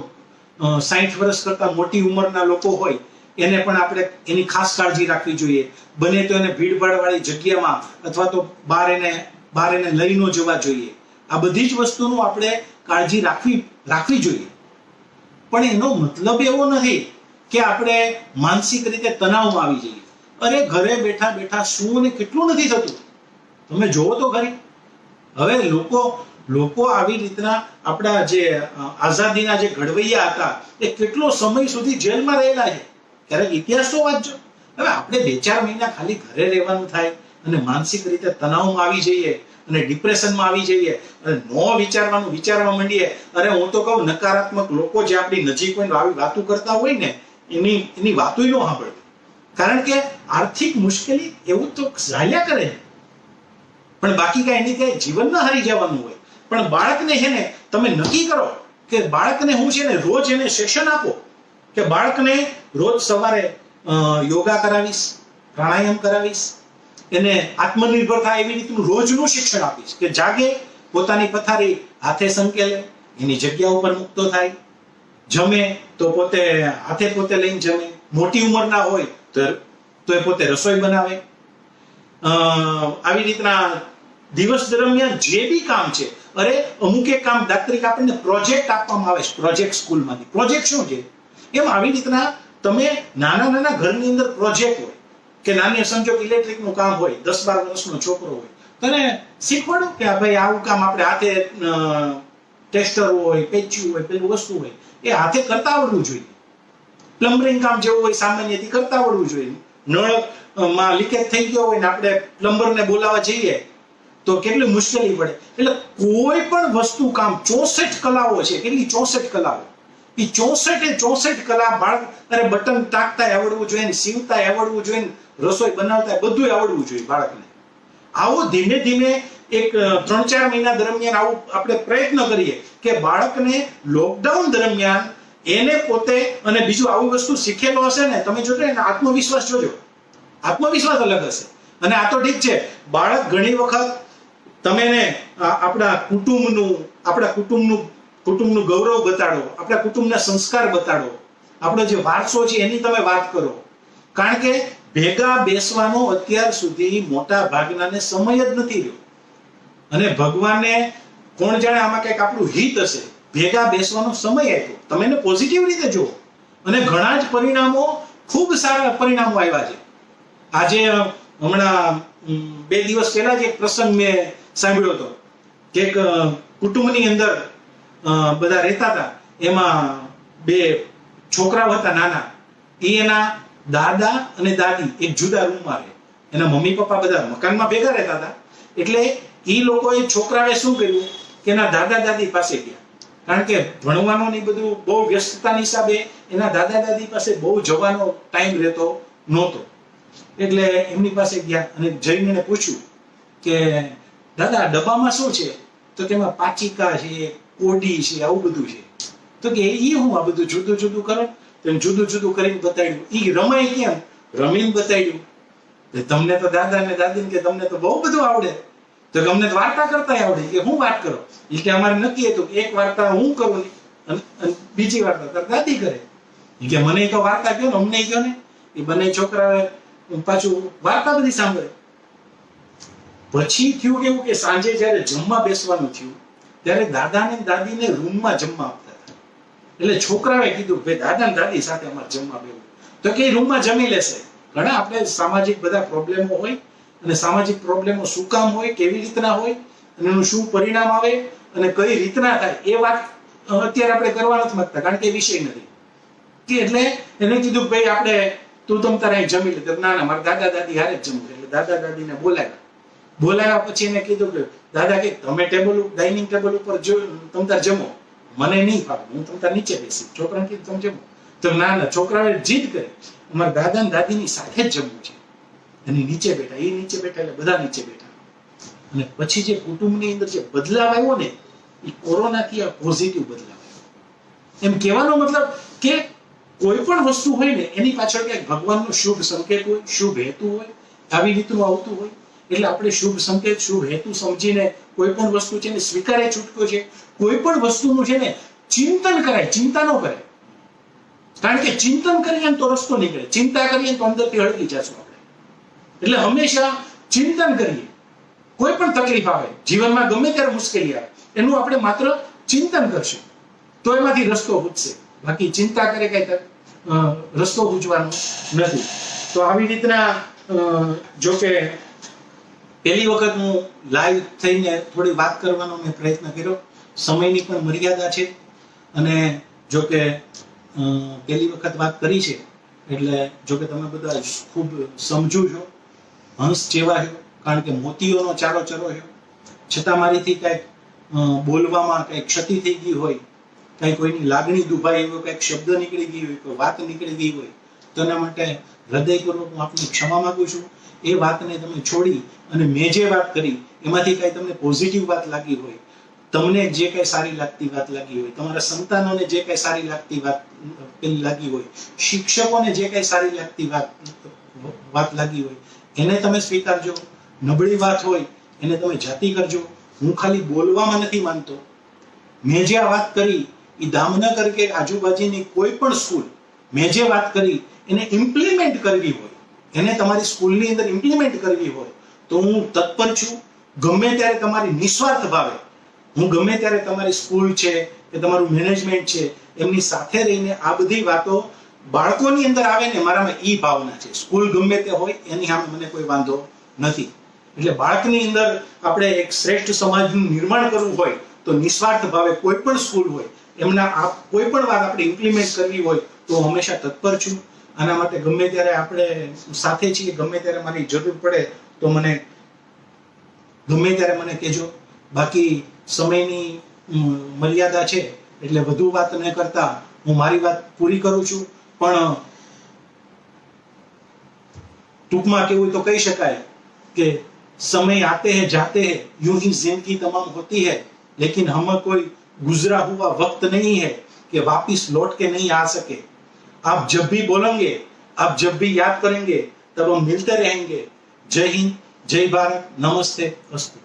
60 વર્ષ કરતા મોટી ઉંમરના લોકો હોય એને પણ આપણે એની ખાસ કાળજી રાખવી જોઈએ. બને તો એને ભીડભાડ વાળી જગ્યામાં અથવા તો બહાર એને લઈ ન જવા જોઈએ. આ બધી જ વસ્તુનું આપણે કાળજી રાખવી જોઈએ. પણ એનો મતલબ એવો નથી કે આપણે માનસિક રીતે તણાવમાં આવી જઈએ. અરે ઘરે બેઠા બેઠા શું ને કેટલું નથી થતું, તમે જોવો તો ખરી. હવે લોકો આવી રીતના આપણા જે આઝાદીના જે ઘડવૈયા હતા એ કેટલો સમય સુધી જેલમાં રહેલા છે. ક્યારેક ઇતિહાસ તો વાંચજો. હવે આપણે 2-4 મહિના ખાલી ઘરે રહેવાનું થાય અને માનસિક રીતે તણાવમાં આવી જઈએ અને ડિપ્રેશનમાં આવી જઈએ અને વિચારવા માંડીએ. અરે હું તો કહું નકારાત્મક લોકો જે આપણી નજીક હોય આવી વાતો કરતા હોય ને એની વાતો ન સાંભળવી. કારણ કે આર્થિક મુશ્કેલી એવું તો ચાલ્યા કરે પણ બાકી કઈ એની કઈ જીવન ના હારી જવાનું હોય. પણ બાળકને છે ને તમે નક્કી કરો કે બાળકને હું છે ને રોજ એને સેશન આપો કે બાળકને રોજ સવારે યોગા કરાવીશ, પ્રાણાયામ કરાવીશ, એને આત્મનિર્ભર થાય એવી રીતનું રોજનું શિક્ષણ આપીશ કે જાગે, પોતાની પથારી હાથે સંકેલે, એની જગ્યા ઉપર મુક્તો થાય, જમે તો પોતે લઈને જમે, મોટી ઉંમરના હોય તો એ પોતે રસોઈ બનાવે. આવી રીતના દિવસ દરમિયાન જે બી કામ છે, અરે અમુક એક કામ દાખલા આપણને પ્રોજેક્ટ આપવામાં આવે છે પ્રોજેક્ટ સ્કૂલમાંથી. પ્રોજેક્ટ શું છે? એમ આવી રીતના તમે નાના ઘરની અંદર પ્રોજેક્ટ હોય કે નાની સમજો ઇલેક્ટ્રિક નું કામ હોય, 10-12 વર્ષનો છોકરો હોય તને શીખવાડો કે ભાઈ આવું કામ આપણે હાથે ટેસ્ટર હોય, પેચ્યું હોય, પેલું વસ્તુ હોય એ હાથે કરતા આવડવું જોઈએ. પ્લમ્બરિંગ કામ જેવું હોય સામાન્યથી કરતા આવડવું જોઈએ. નળમાં લીકેજ થઈ ગયો હોય ને આપણે પ્લમ્બરને બોલાવવા જઈએ તો કેટલી મુશ્કેલી પડે. એટલે કોઈ પણ વસ્તુ કામ 64 કલાઓ છે. કેટલી 64 કલાઓ? એ 64 કલા બાળક અરે બટન ટાંકતા આવડવું જોઈએ, સીવતા આવડવું જોઈએ, રસોઈ બનાવતા બધું આવડવું જોઈએ બાળકને. આવો ધીમે ધીમે એક 3-4 મહિના દરમિયાન આવું આપણે પ્રયત્ન કરીએ કે બાળકને લોકડાઉન દરમિયાન એને પોતે અને બીજું આવી વસ્તુ શીખેલો હશે ને તમે જોજો એને આત્મવિશ્વાસ જોજો. આત્મવિશ્વાસ અલગ હશે. અને આ તો ઠીક છે, બાળક ઘણી વખત તમે એને આપણા કુટુંબનું ગૌરવ બતાડો, આપણા કુટુંબના સંસ્કાર બતાડો, આપણો જે વારસો છે એની તમે વાત કરો. કારણ કે ભેગા બેસવાનો અત્યાર સુધી મોટા ભાગનાને સમય જ નથી રહ્યો. અને ભગવાને કોણ જાણે આમાં કંઈક આપણું હિત હશે, ભેગા બેસવાનો સમય આપ્યો. તમે એને પોઝિટિવ રીતે જુઓ અને ઘણા જ પરિણામો, ખૂબ સારા પરિણામો આવ્યા છે. આજે હમણાં 2 દિવસ પહેલા જ એક પ્રસંગ મેં સાંભળ્યો હતો કે એક કુટુંબની અંદર બધા રહેતા હતા. એમાં 2 છોકરાઓ હતા નાના. એના દાદા અને દાદી એક જુદા રૂમમાં રહે. એના મમ્મી પપ્પા બધા મકાનમાં ભેગા રહેતા હતા. એટલે એ લોકોએ છોકરાએ શું કર્યું કે એના દાદા દાદી પાસે ગયા. કારણ કે ભણવાનું ને બધું બહુ વ્યસ્તતાની હિસાબે એના દાદા દાદી પાસે બહુ જવાનો ટાઈમ રહેતો નહોતો. એટલે એમની પાસે ગયા અને જઈને એને પૂછ્યું કે દાદા આ ડબ્બામાં શું છે? તો કે એમાં પાચિકા છે, કોડી છે, આવું બધું છે. તો કે એ હું આ બધું જુદું જુદું કરો? તો જુદું જુદું કરીને બતાવ્યું. એ રમાય કેમ? રમીને બતાવ્યું. તમને તો દાદા ને દાદી કે તમને તો બહુ બધું આવડે. તો અમને તો વાર્તા કરતા આવડે. કે હું વાત કરો? એ કે અમારે નક્કી હતું કે એક વાર્તા હું કરું અને બીજી વાર્તા તાર દાદી કરે. એ કે મને તો વાર્તા કહો ને, અમને કહો ને. એ બંને છોકરા પાછું વાર્તા બધી સાંભળે. પછી થયું કેવું કે સાંજે જયારે જમવા બેસવાનું થયું ત્યારે દાદા ને દાદીને રૂમમાં જમવા આપતા હતા. એટલે છોકરાએ કીધું ભાઈ દાદા ને દાદી સાથે અમારે જમવા બેવું. તો કે રૂમમાં જમી લેશે. ઘણા આપણે સામાજિક બધા પ્રોબ્લેમો હોય અને સામાજિક પ્રોબ્લેમો શું કામ હોય, કેવી રીતના હોય અને એનું શું પરિણામ આવે અને કઈ રીતના થાય એ વાત અત્યારે આપણે કરવા નથી માંગતા, કારણ કે એ વિષય નથી. કે એટલે એને કીધું ભાઈ આપણે તું તમ તારે અહીં જમી લે. ના ના, મારા દાદા દાદી હારે જ જમવું. એટલે દાદા દાદીને બોલાવ્યા પછી એને કીધું કે દાદા કે તમે ડાઇનિંગ ટેબલ ઉપર જો તમ તાર જમો, મને નહીં ફાવે, હું તમ તાર નીચે બેસી. છોકરાને કીધું તમે જમો. તો ના ના, છોકરાએ જીદ કરી અમારા દાદા ને દાદીની સાથે જ જમવું છે. અને નીચે બેઠા, એ નીચે બેઠા એટલે બધા નીચે બેઠા. અને પછી જે કુટુંબની અંદર જે બદલાવ આવ્યો ને એ કોરોનાથી આ પોઝિટિવ બદલાવ આવ્યો. એમ કહેવાનો મતલબ કે કોઈ પણ વસ્તુ હોય ને એની પાછળ ક્યાંક ભગવાનનો શુભ સંકેત હોય, શુભ હેતુ હોય, આવી રીતનું આવતું હોય. એટલે આપણે શુભ સંકેત, શુભ હેતુ સમજીને કોઈ પણ વસ્તુ છે ને સ્વીકારે છૂટકો છે. કોઈ પણ વસ્તુનું છે ને ચિંતન કરાય, ચિંતા ન કરાય. કારણ કે ચિંતન કરીએ તો રસ્તો નીકળે, ચિંતા કરીએ તો અંદરથી હળગી જશું આપણે. એટલે હંમેશા ચિંતન કરીએ. કોઈ પણ તકલીફ આવે જીવનમાં, ગમે ત્યારે મુશ્કેલી આવે, એનું આપણે માત્ર ચિંતન કરશું તો એમાંથી રસ્તો પૂછશે. બાકી ચિંતા કરે કઈ રસ્તો પૂછવાનો નથી. તો આવી રીતના જો કે પહેલી વખત હું લાઈવ થઈને થોડી વાત કરવાનો મેં પ્રયત્ન કર્યો. સમયની પણ મર્યાદા છે અને જો કે પહેલી વખત વાત કરી છે એટલે જો કે તમે બધા ખૂબ સમજુ છો, હંસ જેવા છો, કારણ કે મોતીઓનો ચારો ચરો છો. છતાં મારીથી કંઈક બોલવામાં કંઈક ક્ષતિ થઈ ગઈ હોય, કંઈ કોઈની લાગણી દુભાઈ હોય, કંઈક શબ્દ નીકળી ગઈ હોય, કોઈ વાત નીકળી ગઈ હોય, તો એના માટે હૃદયપૂર્વક હું આપની ક્ષમા માંગુ છું. એ વાતને તમે છોડી અને મેં જે વાત કરી એમાંથી કઈ તમને પોઝિટિવ વાત લાગી હોય, તમને જે કઈ સારી લાગતી વાત લાગી હોય, તમારા સંતાનોને જે કઈ સારી લાગતી વાત લાગી હોય, શિક્ષકોને જે કઈ સારી લાગતી વાત લાગી હોય, એને તમે સ્વીકારજો. નબળી વાત હોય એને તમે જાતિ કરજો. હું ખાલી બોલવામાં નથી માનતો. મેં જે આ વાત કરી એ દામનગર કે આજુબાજુની કોઈ પણ સ્કૂલ મેં જે વાત કરી એને ઇમ્પ્લિમેન્ટ કરવી હોય, એને તમારી સ્કૂલની અંદર ઇમ્પ્લિમેન્ટ કરવી હોય તો હું તત્પર છું. ગમે ત્યારે તમારી નિસ્વાર્થ ભાવે હું ગમે ત્યારે તમારી સ્કૂલ છે કે તમારું મેનેજમેન્ટ છે એમની સાથે રહીને આ બધી વાતો બાળકોની અંદર આવે ને, મારામાં ઈ ભાવના છે. સ્કૂલ ગમે તે હોય એની સામે મને કોઈ વાંધો નથી. એટલે બાળકની અંદર આપણે એક શ્રેષ્ઠ સમાજનું નિર્માણ કરવું હોય તો નિસ્વાર્થ ભાવે કોઈ પણ સ્કૂલ હોય એમના કોઈ પણ વાત આપણે ઇમ્પ્લિમેન્ટ કરવી હોય તો હંમેશા તત્પર છું. આના માટે ગમે ત્યારે આપણે સાથે છીએ, ગમે ત્યારે મારી જરૂર પડે તો મને ગમે ત્યારે મને કહેજો. બાકી સમયની મર્યાદા છે એટલે વધુ વાત ન કરતા હું મારી વાત પૂરી કરું છું. પણ ટૂંકમાં કેવું તો કહી શકાય કે समय आते हैं जाते हैं, यूं ही जिंदगी तमाम होती है, लेकिन हमें कोई गुजरा हुआ वक्त नहीं है कि वापिस लौट के नहीं आ सके. आप जब भी बोलेंगे, आप जब भी याद करेंगे, तब हम मिलते रहेंगे. जय हिंद, जय भारत, नमस्ते, अस्तु.